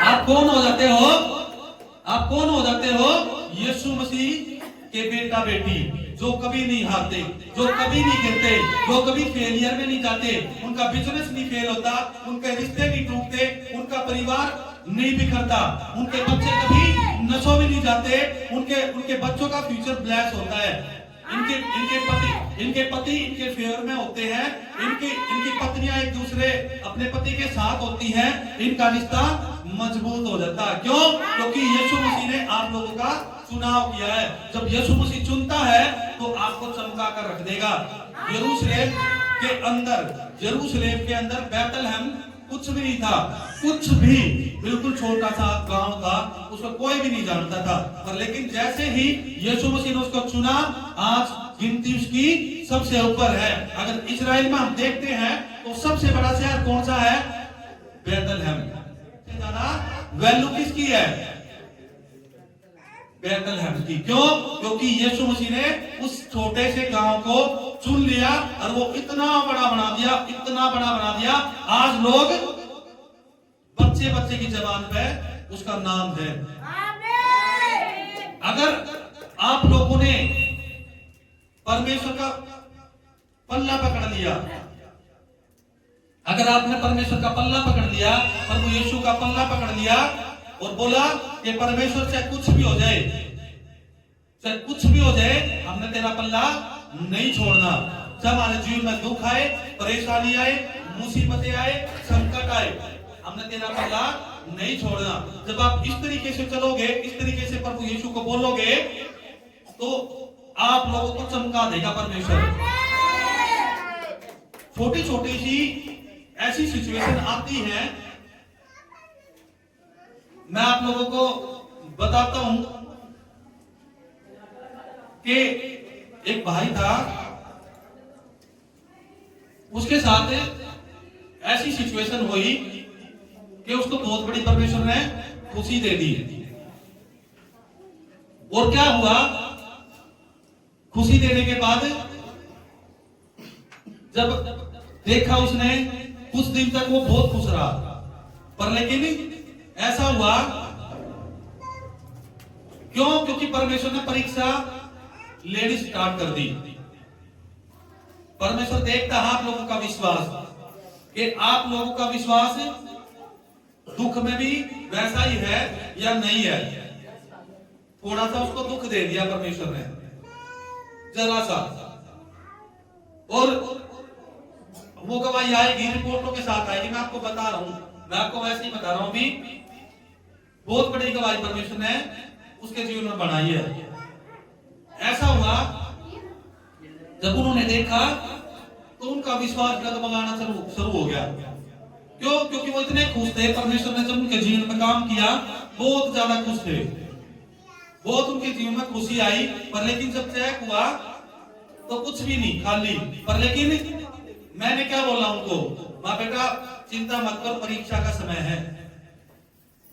आप कौन हो जाते हो? आप कौन हो जाते हो? यीशु मसीह के बेटा बेटी, जो कभी नहीं हारते, जो कभी नहीं गिरते, जो कभी फेलियर में नहीं जाते, उनका बिजनेस नहीं फेल होता, उनके रिश्ते नहीं टूटते, उनका परिवार नहीं बिखरता, उनके बच्चे कभी नशों में नहीं जाते, उनके बच्चों का फ्यूचर ब्लैस होता है। इनके पति इनके फेवर में होते हैं, इनकी पत्नियां एक दूसरे अपने पति के साथ होती हैं, इनका रिश्ता मजबूत हो जाता है। क्यों? क्योंकि यीशु मसीह ने आप लोगों का चुनाव किया है। जब यीशु मसीह चुनता है तो आपको चमका कर रख देगा। यरूशलेम के अंदर बैतलहम कुछ भी नहीं था, कुछ भी, बिल्कुल छोटा सा गांव था, उसको कोई भी नहीं जानता था। पर लेकिन जैसे ही यीशु मसीह ने उसको चुना, आज गिनती उसकी सबसे ऊपर है। अगर इजराइल में हम देखते हैं तो सबसे बड़ा शहर कौन सा है? बैतलहम। सबसे ज्यादा वैल्यू किसकी है? बैतलहम की। क्यों? क्योंकि यीशु मसीह ने उस छोटे से गांव को चुन लिया और वो इतना बड़ा बना दिया, इतना बड़ा बना दिया। आज लोग बच्चे बच्चे की जबान पे उसका नाम है। अगर आप लोगों ने परमेश्वर का पल्ला पकड़ लिया, अगर आपने परमेश्वर का पल्ला पकड़ लिया, प्रभु यीशु का पल्ला पकड़ लिया और बोला कि परमेश्वर चाहे कुछ भी हो जाए, चाहे कुछ भी हो जाए, हमने तेरा पल्ला नहीं छोड़ना। जब हमारे जीवन में दुख आए, परेशानी आए, मुसीबतें आए, संकट आए, हमने तेरा पल्ला नहीं छोड़ना। जब आप इस तरीके से चलोगे, इस तरीके से प्रभु यीशु को बोलोगे, तो आप लोगों को चमका देगा परमेश्वर। छोटी छोटी सी ऐसी सिचुएशन आती है, मैं आप लोगों को बताता हूं कि एक भाई था, उसके साथ ऐसी सिचुएशन हुई कि उसको बहुत बड़ी परमेश्वर ने खुशी दे दी। और क्या हुआ? खुशी देने के बाद जब देखा उसने, कुछ दिन तक वो बहुत खुश रहा, पर लेकिन ऐसा हुआ, क्यों? क्योंकि परमेश्वर ने परीक्षा लेनी स्टार्ट कर दी। परमेश्वर देखता है आप लोगों का विश्वास, कि आप लोगों का विश्वास दुख में भी वैसा ही है या नहीं है। थोड़ा सा उसको दुख दे दिया परमेश्वर ने, जरा सा, और वो गवाही आएगी, रिपोर्टों के साथ आएगी। मैं आपको बता रहा हूं, मैं आपको वैसे ही बता रहा हूं, भी बहुत बड़ी गवाही परमेश्वर ने उसके जीवन में बनाई है। ऐसा हुआ, जब उन्होंने देखा तो उनका विश्वास डगमगाना शुरू हो गया। क्यों? क्योंकि वो इतने खुश थे, परमेश्वर ने जब उनके जीवन में काम किया, बहुत ज्यादा खुश थे, बहुत उनके जीवन में खुशी आई। पर लेकिन जब चेक हुआ तो कुछ भी नहीं, खाली। पर लेकिन मैंने क्या बोला उनको? माँ बेटा चिंता मत कर, परीक्षा का समय है,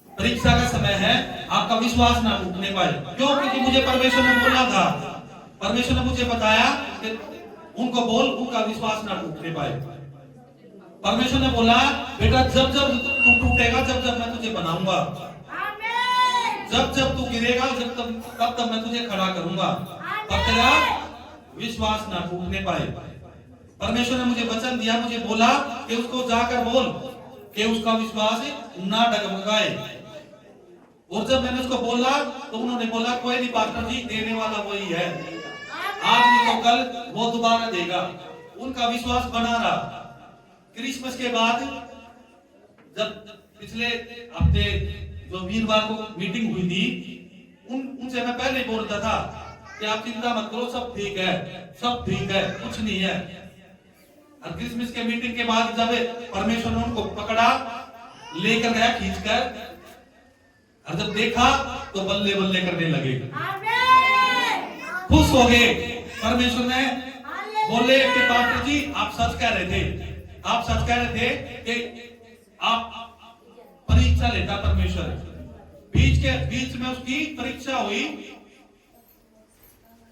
परीक्षा का समय है, आपका विश्वास ना टूटने पाए। क्यों? क्योंकि मुझे परमेश्वर ने बोला था, परमेश्वर ने मुझे बताया कि उनको बोल, उनका विश्वास ना टूटने पाए। परमेश्वर ने बोला बेटा जब जब तू टूटेगा, जब जब मैं तुझे बनाऊंगा, जब जब तू गिरेगा, तब तब मैं तुझे खड़ा करूंगा, तब तेरा विश्वास ना टूटने पाए। परमेश्वर ने मुझे वचन दिया, मुझे बोला कि उसको जाकर बोल कि उसका विश्वास ना डगमगाए। और जब मैंने उसको बोला तो उन्होंने बोला कोई नहीं पास्टर जी, देने वाला वही है, आज नहीं तो कल वो दोबारा देगा। उनका विश्वास बना रहा। क्रिसमस के बाद जब पिछले हफ्ते जो वीरवार को मीटिंग हुई थी, उनसे मैं पहले बोलता था कि आप चिंता मत करो, सब ठीक है, सब ठीक है, कुछ नहीं है। और क्रिसमस के मीटिंग के बाद जब परमेश्वर ने उनको पकड़ा, लेकर गया खींचकर, और जब देखा तो बल्ले बल्ले करने लगे, खुश हो गए। परमेश्वर ने बोले कि पास्टर जी आप सच कह रहे थे, आप सच कह रहे थे कि आप परीक्षा लेता परमेश्वर। बीच में उसकी परीक्षा हुई,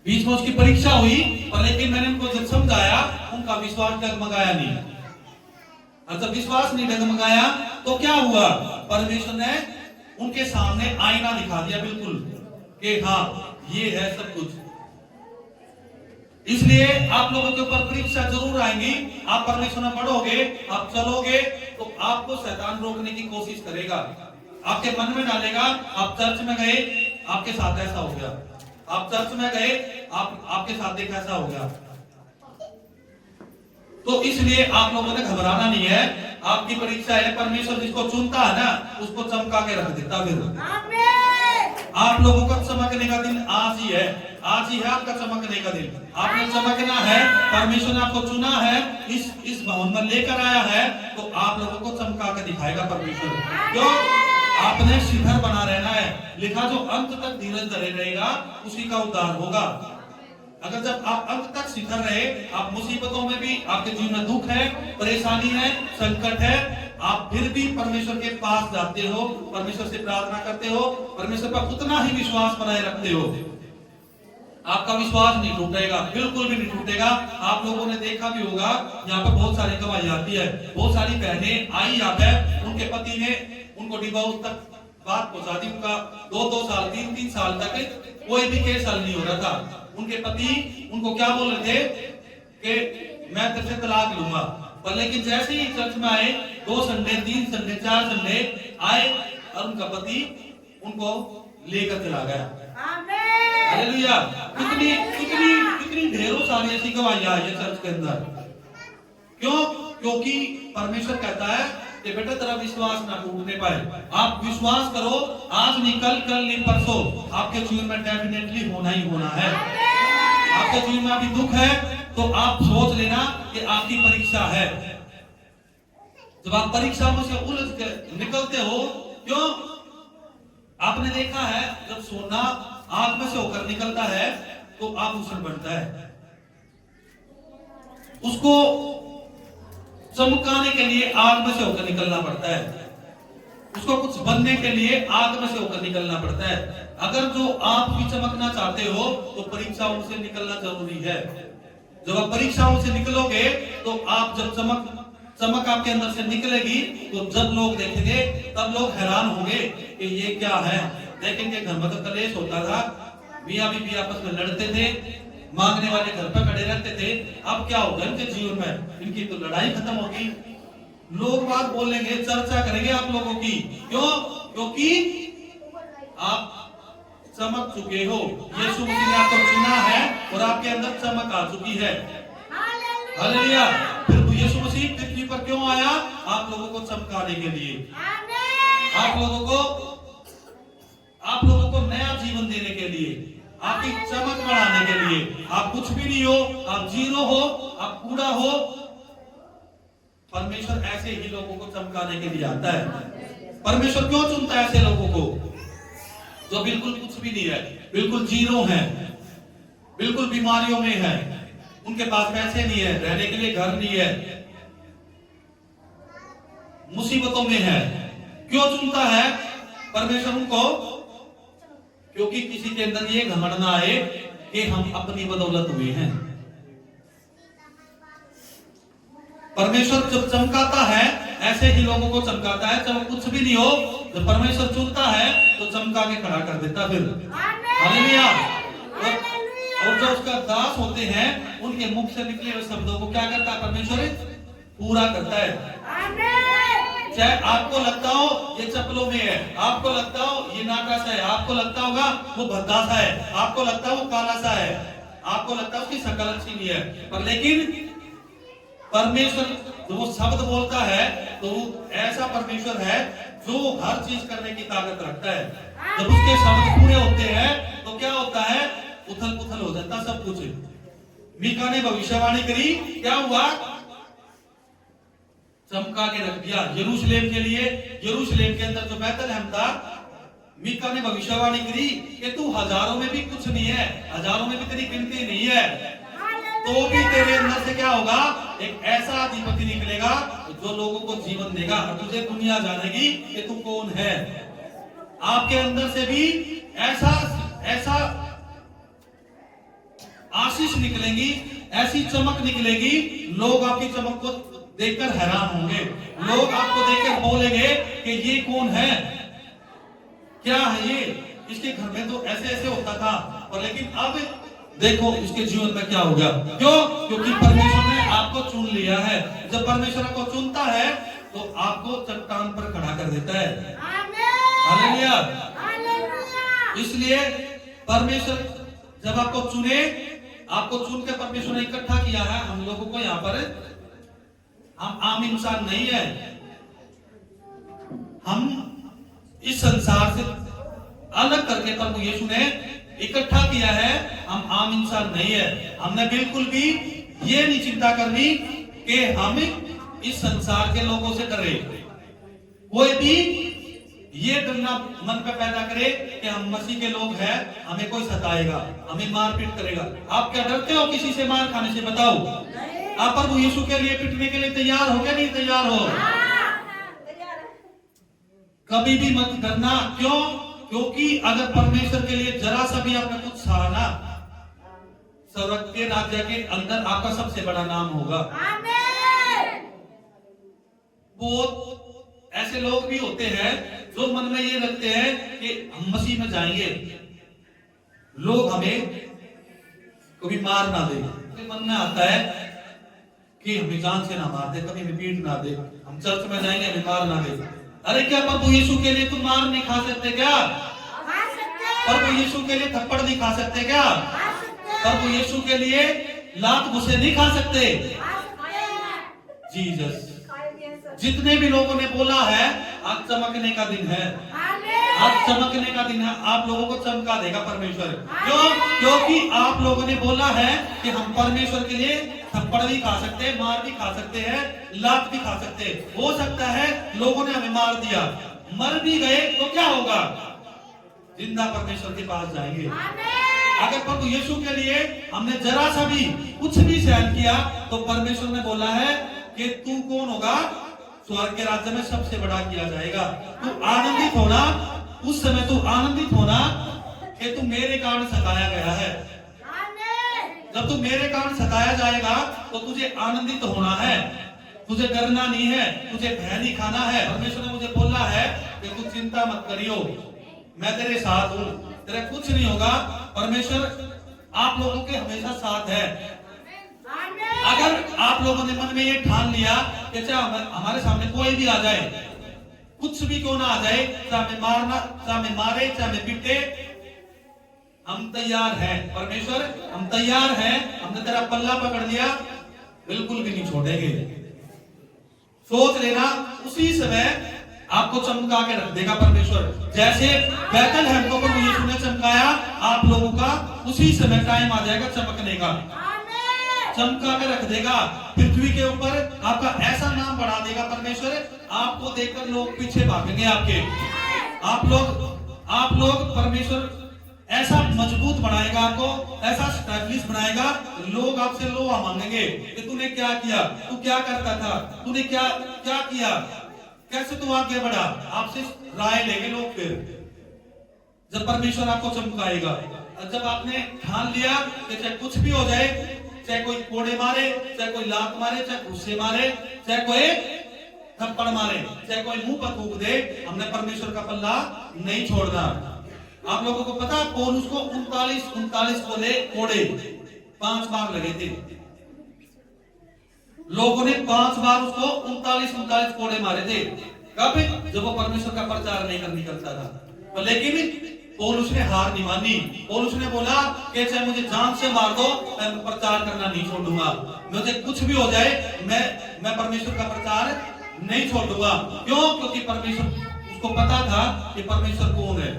बीच में उसकी परीक्षा हुई, पर लेकिन मैंने उनको जब समझाया, उनका विश्वास डगमगाया नहीं। और जब विश्वास नहीं डगमगाया तो क्या हुआ? परमेश्वर ने उनके सामने आईना दिखा दिया, बिल्कुल कि हाँ ये है सब कुछ। इसलिए आप लोगों के ऊपर परीक्षा जरूर आएंगी। आप परमेश्वर में बढ़ोगे, आप चलोगे, तो आपको शैतान रोकने की कोशिश करेगा, आपके मन में डालेगा। आप चर्च में गए, आपके साथ ऐसा हो गया, आप चर्च में गए, आपके साथ देखा ऐसा हो गया। तो इसलिए आप लोगों ने घबराना नहीं है। आपकी परीक्षा है, परमेश्वर जिसको चुनता है ना, उसको चमका के रख देता। फिर आप लोगों का चमकने का दिन आज ही है। आज ही है आपका चमकने का दिन। आपने चमकना है, परमेश्वर ने आपको चुना है, इस भवन में लेकर आया है, तो आप लोगों को चमका के दिखाएगा परमेश्वर। क्यों? आपने शिखर बना रहना है। लिखा जो अंत तक धीरज धरे रहेगा उसी का उद्धार होगा। अगर जब आप अंत तक शिखर रहे, आप मुसीबतों में भी, आपके जीवन में दुख है, परेशानी है, संकट है, आप फिर भी परमेश्वर के पास जाते हो, परमेश्वर से प्रार्थना करते हो, परमेश्वर पर उतना ही विश्वास बनाए रखते हो, आपका विश्वास नहीं टूटेगा, बिल्कुल भी नहीं टूटेगा। आप लोगों ने देखा भी होगा, यहाँ पर बहुत सारी गवाही आती है, बहुत सारी बहनें आई यहाँ पे, उनके पति ने उनको डिवोर्स तक बात पहुंचा दी। उनका 2-2 साल 3-3 साल तक कोई भी केस हल नहीं हो रहा था। उनके पति उनको क्या बोल रहे थे कि मैं तेरे से तलाक लूंगा, पर लेकिन जैसे ही चर्च में आए, 2 संडे 3 संडे 4 संडे आए और उनका पति उनको लेकर चला गया। हालेलुया। कितनी कितनी कितनी ढेरों सारी ऐसी गवाहियां आई है चर्च के अंदर। क्यों? क्योंकि परमेश्वर कहता है कि बेटा तेरा विश्वास ना टूटने पाए। आप विश्वास करो, आज नहीं कल, कल नहीं परसों, आपके जीवन में डेफिनेटली होना ही होना है। आपके जीवन में अभी दुख है तो आप सोच लेना कि आपकी परीक्षा है। जब आप परीक्षा में से उलझ के निकलते हो, क्यों? आपने देखा है जब सोना आग में से होकर निकलता है तो आभूषण बनता है। उसको चमकाने के लिए आग में से होकर निकलना पड़ता है। उसको कुछ बनने के लिए आग में से होकर निकलना पड़ता है। अगर जो आप भी चमकना चाहते हो तो परीक्षाओं से निकलना जरूरी है। जब आप परीक्षाओं से निकलोगे तो आप जब चमक आपके अंदर से निकलेगी तो जब लोग देखेंगे तब लोग हैरान होंगे कि ये क्या है। देखेंगे घर में तो कलेश होता था, मियां बीवी आपस में लड़ते थे, मांगने वाले घर पर खड़े रहते थे, अब क्या होगा इनके जीवन में? इनकी तो लड़ाई खत्म होगी। लोग बात बोलेंगे, चर्चा करेंगे आप लोगों की। क्यों? क्योंकि आप चमक चुके हो। यीशु मसीह ने आपको चुना है और आपके अंदर चमक आ चुकी है। हालेलुया। फिर यीशु मसीह पृथ्वी पर क्यों आया? आप लोगों को चमकाने के लिए, आप लोगों को नया जीवन देने के लिए, आपकी चमक बढ़ाने के लिए। आप कुछ भी नहीं हो, आप जीरो हो, आप कूड़ा हो, परमेश्वर ऐसे ही लोगों को चमकाने के लिए आता है। परमेश्वर क्यों चुनता है ऐसे लोगों को जो बिल्कुल कुछ भी नहीं है, बिल्कुल जीरो है, बिल्कुल बीमारियों में है, उनके पास पैसे नहीं है, रहने के लिए घर नहीं है, मुसीबतों में है। क्यों चुनता है परमेश्वर उनको? क्योंकि किसी के अंदर ये घमंड ना आए कि हम अपनी बदौलत हुए हैं। परमेश्वर जब चमकाता है ऐसे ही लोगों को चमकाता है। जब कुछ भी नहीं हो, जब परमेश्वर चुनता है तो चमका के खड़ा कर देता। फिर हालेलुया। और जो उसका दास होते हैं उनके मुख से निकले हुए शब्दों को क्या करता है? परमेश्वर पूरा करता है। चाहे आपको लगता हो ये चप्पलों में है, आपको लगता हो ये नाटा सा है, आपको लगता होगा वो भद्दा सा है, आपको लगता है वो काला सा है, आपको लगता है उसकी शक्ल अच्छी नहीं है, पर लेकिन परमेश्वर जो वो शब्द बोलता है तो ऐसा परमेश्वर है जो हर चीज करने की ताकत रखता है। जब उसके शब्द पूरे होते हैं तो क्या होता है? उथल पुथल हो जाता सब कुछ। मीका ने भविष्यवाणी करी, क्या हुआ? चमका के रख दिया यरूशलेम के लिए। यरूशलेम के अंदर जो बैतलहम था, मीका ने भविष्यवाणी करी कि तू हजारों में भी कुछ नहीं है, हजारों में भी तेरी गिनती नहीं है, तो भी तेरे अंदर से क्या होगा? एक ऐसा अधिपति निकलेगा जो लोगों को जीवन देगा और तुझे दुनिया जानेगी कि तू कौन है। आपके अंदर से भी ऐसा आशीष निकलेगी, ऐसी चमक निकलेगी, लोग आपकी चमक को देखकर हैरान होंगे। लोग आपको देखकर बोलेंगे कि ये कौन है, क्या है ये, इसके घर में तो ऐसे ऐसे होता था, और लेकिन अब देखो इसके जीवन में क्या हो गया। क्यों? क्योंकि परमेश्वर ने आपको चुन लिया है। जब परमेश्वर आपको चुनता है तो आपको चट्टान पर खड़ा कर देता है। हालेलुया। इसलिए परमेश्वर जब आपको चुने, आपको चुन के परमेश्वर ने इकट्ठा किया है। हम लोगों को यहाँ पर, हम आम इंसान नहीं है, हम इस संसार से अलग करके प्रभु यीशु ने इकट्ठा किया है, हम आम इंसान नहीं है। हमने बिल्कुल भी ये नहीं चिंता करनी कि हम इस संसार के लोगों से डरे। कोई भी ये डरना मन पे पैदा करे कि हम मसीह के लोग हैं, हमें कोई सताएगा, हमें मारपीट करेगा। आप क्या डरते हो किसी से मार खाने से? बताओ। आप प्रभु यीशु के लिए पिटने के लिए तैयार हो क्या? नहीं तैयार हो? कभी भी मत डरना। क्यों? क्योंकि अगर परमेश्वर के लिए जरा सा भी आपने कुछ सहा ना, स्वर्ग के राज्य के अंदर आपका सबसे बड़ा नाम होगा। बहुत ऐसे लोग भी होते हैं जो मन में ये रखते हैं कि हम मसीह में जाएंगे, लोग हमें कभी मार ना दे। मन में आता है कि हमें जान से ना मार दे, कभी हमें पीट ना दे, हम चर्च में जाएंगे हमें मार ना दे। अरे क्या प्रभु यीशु के लिए तुम मार नहीं खा सकते क्या? प्रभु यीशु के लिए थप्पड़ नहीं खा सकते क्या? प्रभु यीशु के लिए लात घुसे नहीं खा सकते? जीसस। जितने भी लोगों ने बोला है आज चमकने का दिन है, आज चमकने का दिन है, आप लोगों को चमका देगा परमेश्वर। क्यों? क्योंकि आप लोगों ने बोला है कि हम परमेश्वर के लिए थप्पड़ भी खा सकते हैं, मार भी खा सकते हैं, लात भी खा सकते हैं। हो सकता है लोगों ने हमें मार दिया, मर भी गए तो क्या होगा? जिंदा परमेश्वर के पास जाएंगे। अगर प्रभु यीशु के लिए हमने जरा सा भी कुछ भी सहन किया तो परमेश्वर ने बोला है कि तू कौन होगा? स्वर्ग के राज्य में सबसे बड़ा किया जाएगा। तू आनंदित होना, उस समय तू आनंदित होना कि तू मेरे कारण सताया गया है। जब तू मेरे कारण सताया जाएगा तो तुझे आनंदित होना है, तुझे डरना नहीं है, तुझे भय नहीं खाना है। परमेश्वर ने मुझे बोला है कि तू चिंता मत करियो, मैं तेरे साथ हूं, तेरा कुछ नहीं होगा। परमेश्वर आप लोगों के हमेशा साथ है। अगर आप लोगों ने मन में ये ठान लिया कि चाहे हमारे सामने कोई भी आ जाए, कुछ भी क्यों ना आ जाए, चाहे हमें मारना, चाहे हमें मारे, चाहे हमें पीटे, हम तैयार हैं। परमेश्वर हम तैयार हैं, हमने तेरा पल्ला पकड़ लिया, बिल्कुल भी नहीं छोड़ेंगे। सोच लेना उसी समय आपको चमका के रख देगा परमेश्वर। जैसे बैतलहम को प्रभु यीशु ने चमकाया, आप लोगों का उसी समय टाइम आ जाएगा चमकने का, चमका के रख देगा। पृथ्वी के ऊपर आपका ऐसा नाम बढ़ा देगा परमेश्वर, आपको देखकर लोग पीछे भागेंगे आपके। आप लोग परमेश्वर ऐसा मजबूत बनाएगा आपको, ऐसा स्टैब्लिश बनाएगा, लोग आपसे लोहा मांगेंगे कि तूने क्या किया, तू क्या करता था, तूने क्या क्या किया, कैसे तू आगे बढ़ा। आपसे राय लेंगे लोग फिर जब परमेश्वर आपको चमकाएगा। जब आपने ठान लिया कि चाहे कुछ भी हो जाए, चाहे कोई कोड़े मारे, चाहे कोई लात मारे, चाहे घुस्से मारे, चाहे कोई थप्पड़ मारे, चाहे कोई मुंह पर थूक दे, हमने परमेश्वर का पल्ला नहीं छोड़ना। आप लोगों को पता है पौलुस को 39 कोड़े 5 बार लगे थे। लोगों ने 5 बार उसको 39 कोड़े मारे थे। कब? जब वो परमेश्वर का प्रचार नहीं करनी करता था। लेकिन पौलुस ने हार नहीं मानी। पौलुस ने बोला कि चाहे मुझे जान से मार दो, मैं प्रचार करना नहीं छोड़ूंगा। मुझे कुछ भी हो जाए, मैं परमेश्वर का प्रचार नहीं छोड़ूंगा। क्यों? क्योंकि परमेश्वर, उसको पता था कि परमेश्वर कौन है।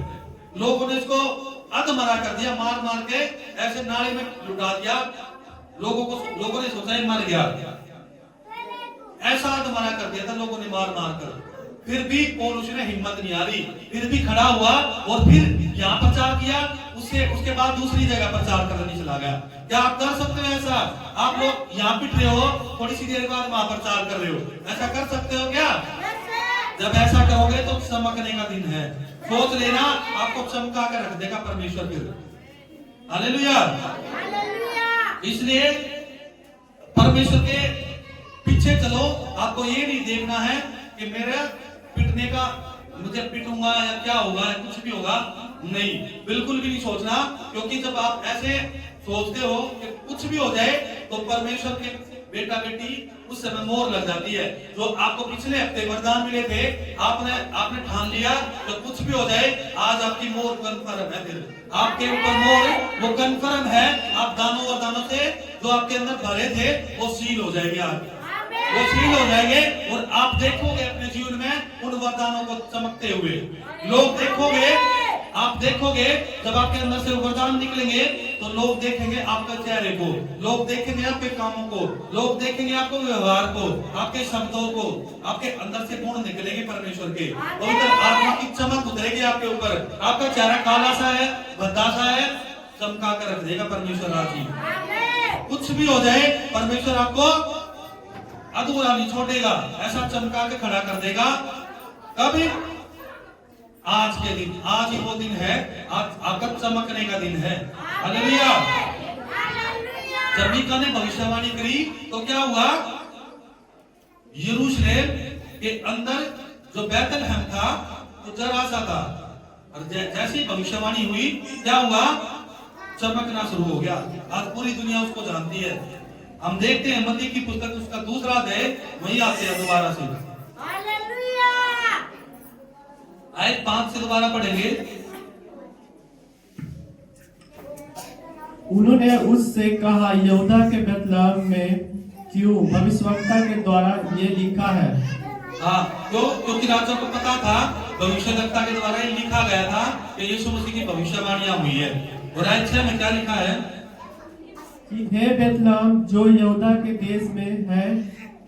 लोगों ने इसको अधमरा कर दिया, मार मार के ऐसे नाले में लुटा दिया। लोगों ने सोचा मर गया, ऐसा अधमरा कर दिया था लोगों ने मार मार कर। फिर भी पौलुस ने हिम्मत नहीं हारी, फिर भी खड़ा हुआ और फिर यहाँ प्रचार किया। उसके बाद दूसरी जगह प्रचार करने चला गया। क्या आप कर सकते हो ऐसा? आप लोग यहाँ पिट रहे हो, थोड़ी सी देर बाद वहां प्रचार कर रहे हो, ऐसा कर सकते हो क्या? जब ऐसा करोगे तो चमकने का दिन है। सोच लेना आपको चमका कर रख देगा परमेश्वर फिर। हालेलुया। इसलिए परमेश्वर के पीछे चलो। आपको ये नहीं देखना है कि मेरा पिटने का, मुझे पिटूंगा या क्या होगा या कुछ भी होगा, नहीं, बिल्कुल भी नहीं सोचना। क्योंकि जब आप ऐसे सोचते हो कि कुछ भी हो जाए तो परमेश्वर के बेटा बेटी उस समय मोहर लग जाती है। जो आपको पिछले हफ्ते वरदान मिले थे, आपने ठान लिया तो कुछ भी हो जाए, आज आपकी मोहर कन्फर्म है। फिर आपके ऊपर मोहर वो कन्फर्म है। आप दानों वरदानों से जो आपके अंदर भरे थे वो सील हो जाएंगे, आज वो सील हो जाएंगे और आप देखोगे अपने जीवन में उन वरदानों को चमकते हुए। लोग देखोगे आप देखोगे जब आपके अंदर से वरदान निकलेंगे तो लोग देखेंगे आपके चेहरे को, लोग देखेंगे आपके कामों को, लोग देखेंगे आपको व्यवहार को, आपके शब्दों को, आपके अंदर से गुण निकलेंगे परमेश्वर के, पवित्र आत्मा की चमक उतरेगी आपके ऊपर। आपका चेहरा काला सा है, भद्दा सा है, चमका कर रख देगा परमेश्वर आज ही। कुछ भी हो जाए परमेश्वर आपको अधूरा नहीं छोड़ेगा, ऐसा चमका के खड़ा कर देगा। कभी आज के दिन, आज ही वो दिन है, आज आपका चमकने का दिन है। हालेलुया। जब मीका ने भविष्यवाणी करी तो क्या हुआ, यरूशलेम के अंदर जो बैतलहम था तो जरा सा था, और जैसी भविष्यवाणी हुई क्या हुआ, चमकना शुरू हो गया। आज पूरी दुनिया उसको जानती है। हम देखते हैं मत्ती की पुस्तक उसका दूसरा अध्याय, वही आते हैं दोबारा से, आयत 5 से दोबारा पढ़ेंगे। उन्होंने उससे कहा, यहूदा के बैतलहम में क्यों, भविष्यवक्ता के द्वारा ये लिखा है। हाँ, क्योंकि राजा को पता था, भविष्यवक्ता के द्वारा ये लिखा गया था कि यीशु मसीह की भविष्यवाणियां हुई है। और आयत 6 में क्या लिखा है कि हे बैतलहम जो यहूदा के देश में है,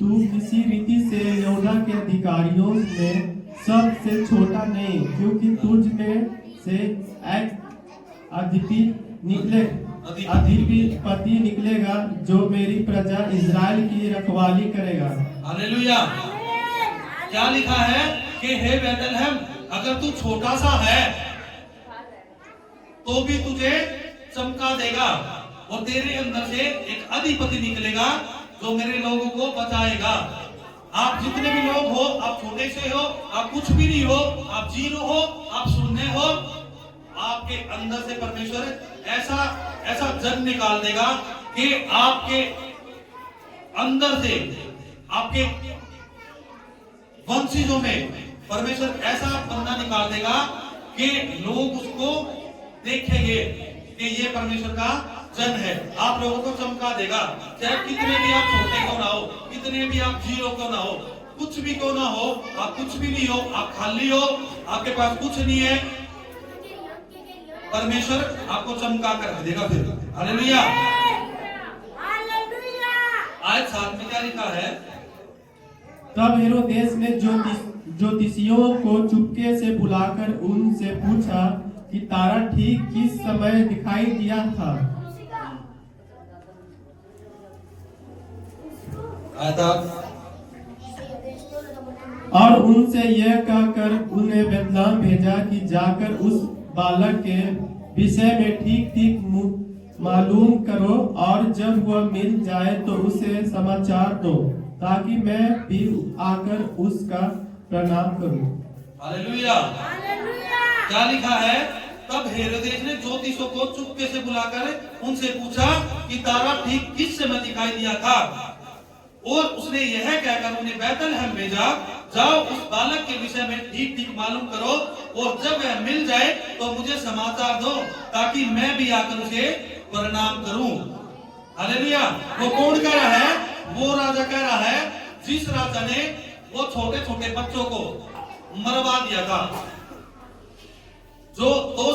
तू किसी रीति से यहूदा के अधिकारियों में सबसे छोटा नहीं, क्योंकि तुझ में से एक अधिपति निकलेगा जो मेरी प्रजा इजराइल की रखवाली करेगा। हालेलुया। क्या लिखा है कि हे बैतलहम, अगर तू छोटा सा है तो भी तुझे चमका देगा, और तेरे अंदर से एक अधिपति निकलेगा जो मेरे लोगों को बचाएगा। आप जितने भी लोग हो, आप छोटे से हो, आप कुछ भी नहीं हो, आप जीरो हो, आप शून्य हो, आपके अंदर से परमेश्वर ऐसा जन निकाल देगा कि आपके अंदर से, आपके वंशजों में परमेश्वर ऐसा बंदा निकाल देगा कि लोग उसको देखेंगे कि ये परमेश्वर का जन है। आप लोगों को चमका देगा, चाहे कितने भी आप छोटे क्यों ना हो, कितने भी आप जीरो क्यों ना हो, कुछ भी क्यों ना हो, आप कुछ भी नहीं हो, आप खाली हो, आपके पास कुछ नहीं है, परमेश्वर आपको चमका कर रख देगा फिर। हालेलुया। आयत 7 में क्या लिखा है, तब हेरोदेस ने ज्योतिषियों को चुपके से बुलाकर उनसे पूछा कि तारा ठीक किस समय दिखाई दिया था। और उनसे यह कहकर उन्हें बैतलहम भेजा कि जाकर उस बालक के विषय में ठीक ठीक मालूम करो, और जब वह मिल जाए तो उसे समाचार दो, ताकि मैं भी आकर उसका प्रणाम करूं। हालेलुया। क्या लिखा है, तब हेरोदेस ने ज्योतिषों को चुपके से बुलाकर उनसे पूछा कि तारा ठीक किस समय दिखाई दिया था, और उसने यह कहकर उन्हें बैतलहम भेजा, जाओ उस बालक के विषय में ठीक ठीक मालूम करो, और जब वह मिल जाए तो मुझे समाचार दो, ताकि मैं भी आकर उसे प्रणाम करूं। हालेलुया। वो कौन कह रहा है, वो राजा कह रहा है जिस राजा ने वो छोटे छोटे बच्चों को मरवा दिया था, जो 2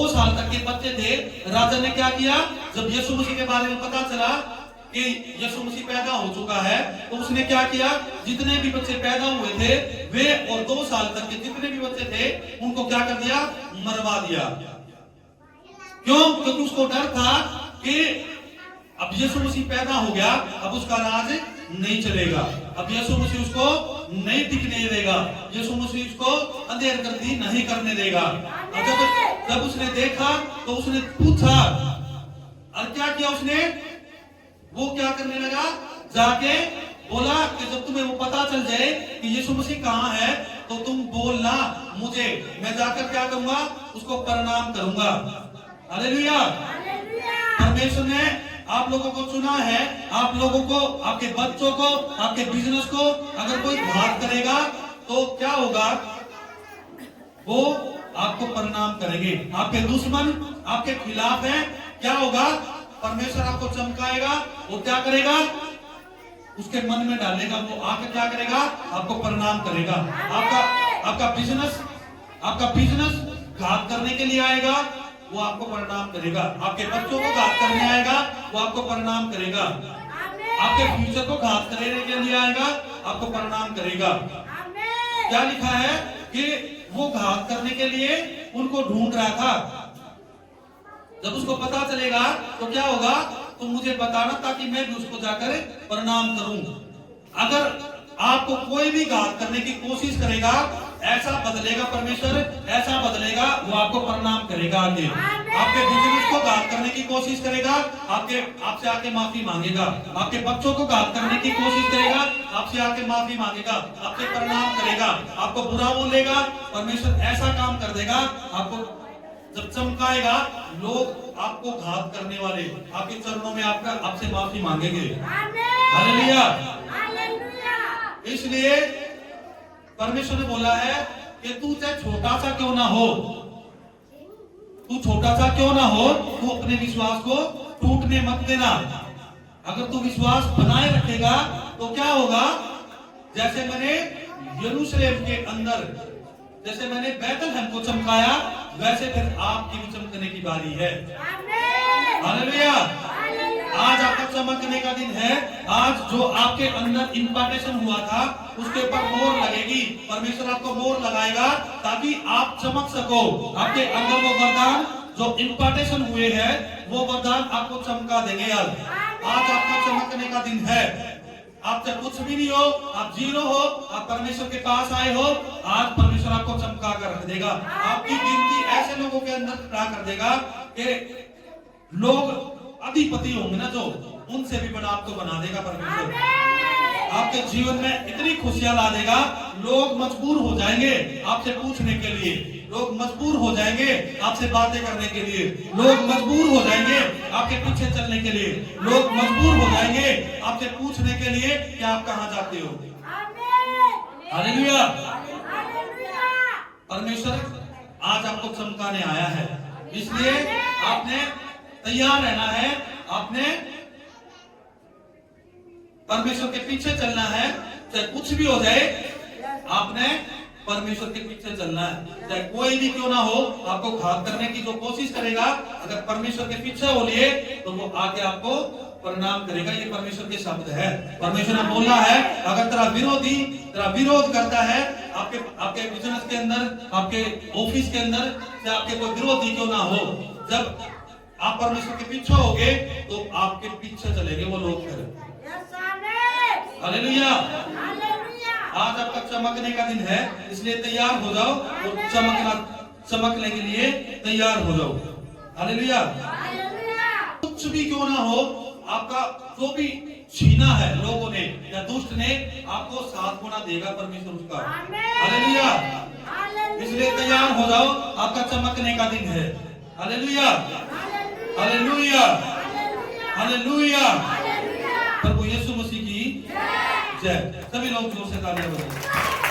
साल तक के बच्चे थे। राजा ने क्या किया, जब यीशु मसीह के बारे में पता चला कि यीशु मसीह पैदा हो चुका है, तो उसने क्या किया, जितने भी बच्चे पैदा हुए थे वे, और 2 साल तक के जितने भी बच्चे थे उनको क्या कर दिया, मरवा दिया। क्यों? क्योंकि उसको डर था कि अब यीशु मसीह पैदा हो गया, अब उसका राज नहीं चलेगा, अब यीशु मसीह उसको नहीं टिकने देगा, यीशु मसीह उसको अंधेरगर्दी नहीं करने देगा। और जब उसने देखा तो उसने पूछा, और क्या किया उसने, वो क्या करने लगा, जाके बोला कि जब तुम्हें वो पता चल जाए कि यीशु मसीह कहाँ है तो तुम बोलना मुझे, मैं जाकर क्या करूंगा, उसको प्रणाम करूंगा। हालेलुया। परमेश्वर ने आप लोगों को चुना है, आप लोगों को, आपके बच्चों को, आपके बिजनेस को अगर कोई घात करेगा तो क्या होगा, वो आपको प्रणाम करेंगे। आपके दुश्मन आपके खिलाफ हैं, क्या होगा, परमेश्वर आपको चमकाएगा, वो क्या करेगा, उसके मन में डालेगा, वो आके क्या करेगा, आपको प्रणाम करेगा। आपका बिजनेस आपका बिजनेस घात करने के लिए आएगा, वो आपको परिणाम करेगा। आपके बच्चों को घात करने आएगा, वो आपको परिणाम करेगा। आपके फ्यूचर को घात करने के लिए आएगा, आपको परिणाम करेगा। क्या लिखा है कि वो घात करने के लिए उनको ढूंढ रहा था। जब उसको पता चलेगा तो क्या होगा, तुम मुझे बताना ताकि मैं भी उसको जाकर परिणाम करूं। अगर आपको कोई भी घात करने की कोशिश करेगा, ऐसा बदलेगा परमेश्वर, ऐसा बदलेगा, वो आपको परिणाम करेगा। आगे आपके बिजनेस को घात करने की कोशिश करेगा, आपसे आके माफी मांगेगा। आपके बच्चों को घात करने की कोशिश करेगा, आपसे आके माफी मांगेगा, आपसे परिणाम करेगा। आपको बुरा बोलेगा, परमेश्वर ऐसा काम कर देगा। आपको जब चमकाएगा, लोग आपको घात करने वाले आपके चरणों में आपसे माफी मांगेंगे। हालेलुया। इसलिए परमेश्वर ने बोला है कि तू चाहे छोटा सा क्यों ना हो, तू छोटा सा क्यों ना हो, तू अपने विश्वास को टूटने मत देना। अगर तू विश्वास बनाए रखेगा तो क्या होगा, जैसे मैंने यरूशलेम के अंदर, जैसे मैंने बैतलहम को चमकाया, वैसे फिर आपकी भी चमकने की बारी है। हालेलुया। आज आपका चमकने का दिन है। आज जो आपके अंदर इंपार्टेशन हुआ था, उसके ऊपर मोहर लगेगी। परमेश्वर आपको मोहर लगाएगा ताकि आप चमक सको। आपके अंदर वो वरदान जो इंपार्टेशन हुए हैं, वो वरदान आपको चमका देंगे। आज आपका चमकने का दिन है। आप चाहे कुछ भी नहीं हो, आप जीरो हो, आप परमेश्वर के पास आए हो, आज परमेश्वर आपको चमका कर रख देगा। आपकी गिनती ऐसे लोगों के अंदर खड़ा कर देगा कि लोग अधिपति होंगे ना, जो उनसे भी बड़ा आपको बना देगा परमेश्वर। आपके जीवन में इतनी खुशियां ला देगा, लोग मजबूर हो जाएंगे आपसे पूछने के लिए, लोग मजबूर हो जाएंगे आपसे बातें करने के लिए, लोग मजबूर हो जाएंगे आपके पीछे चलने के लिए, लोग मजबूर हो जाएंगे आपसे पूछने के लिए कि आप कहां जाते हो। हालेलुया। परमेश्वर आज आपको चमकाने आया है, इसलिए आपने तैयार रहना है। आपने परमेश्वर के पीछे चलना है, चाहे कुछ भी हो जाए, आपने परमेश्वर के पीछे चलना है। चाहे कोई भी क्यों ना हो, आपको घात करने की जो कोशिश करेगा, अगर परमेश्वर के पीछे हो लिए तो वो आके आपको परिणाम करेगा। ये परमेश्वर के शब्द है। परमेश्वर ने बोला है, अगर तेरा विरोधी तेरा विरोध करता है, आपके बिजनेस के अंदर, आपके ऑफिस के अंदर, चाहे आपके कोई विरोधी क्यों ना हो, जब आप परमेश्वर के पीछे होगे तो आपके पीछे चलेंगे वो लोग फिर। हालेलुया। आज आपका चमकने का दिन है, इसलिए तैयार हो जाओ और चमकने के लिए तैयार हो जाओ। हालेलुया। कुछ भी क्यों ना हो, आपका जो भी छीना है लोगों ने या दुष्ट ने, आपको 7 गुना देगा परमेश्वर उसका। हालेलुया। इसलिए तैयार हो जाओ, आपका चमकने का दिन है। हालेलुया। हालेलुया। हालेलुया। प्रभु यीशु मसीह की जय। सभी लोग जोर से तालियां बजाएं।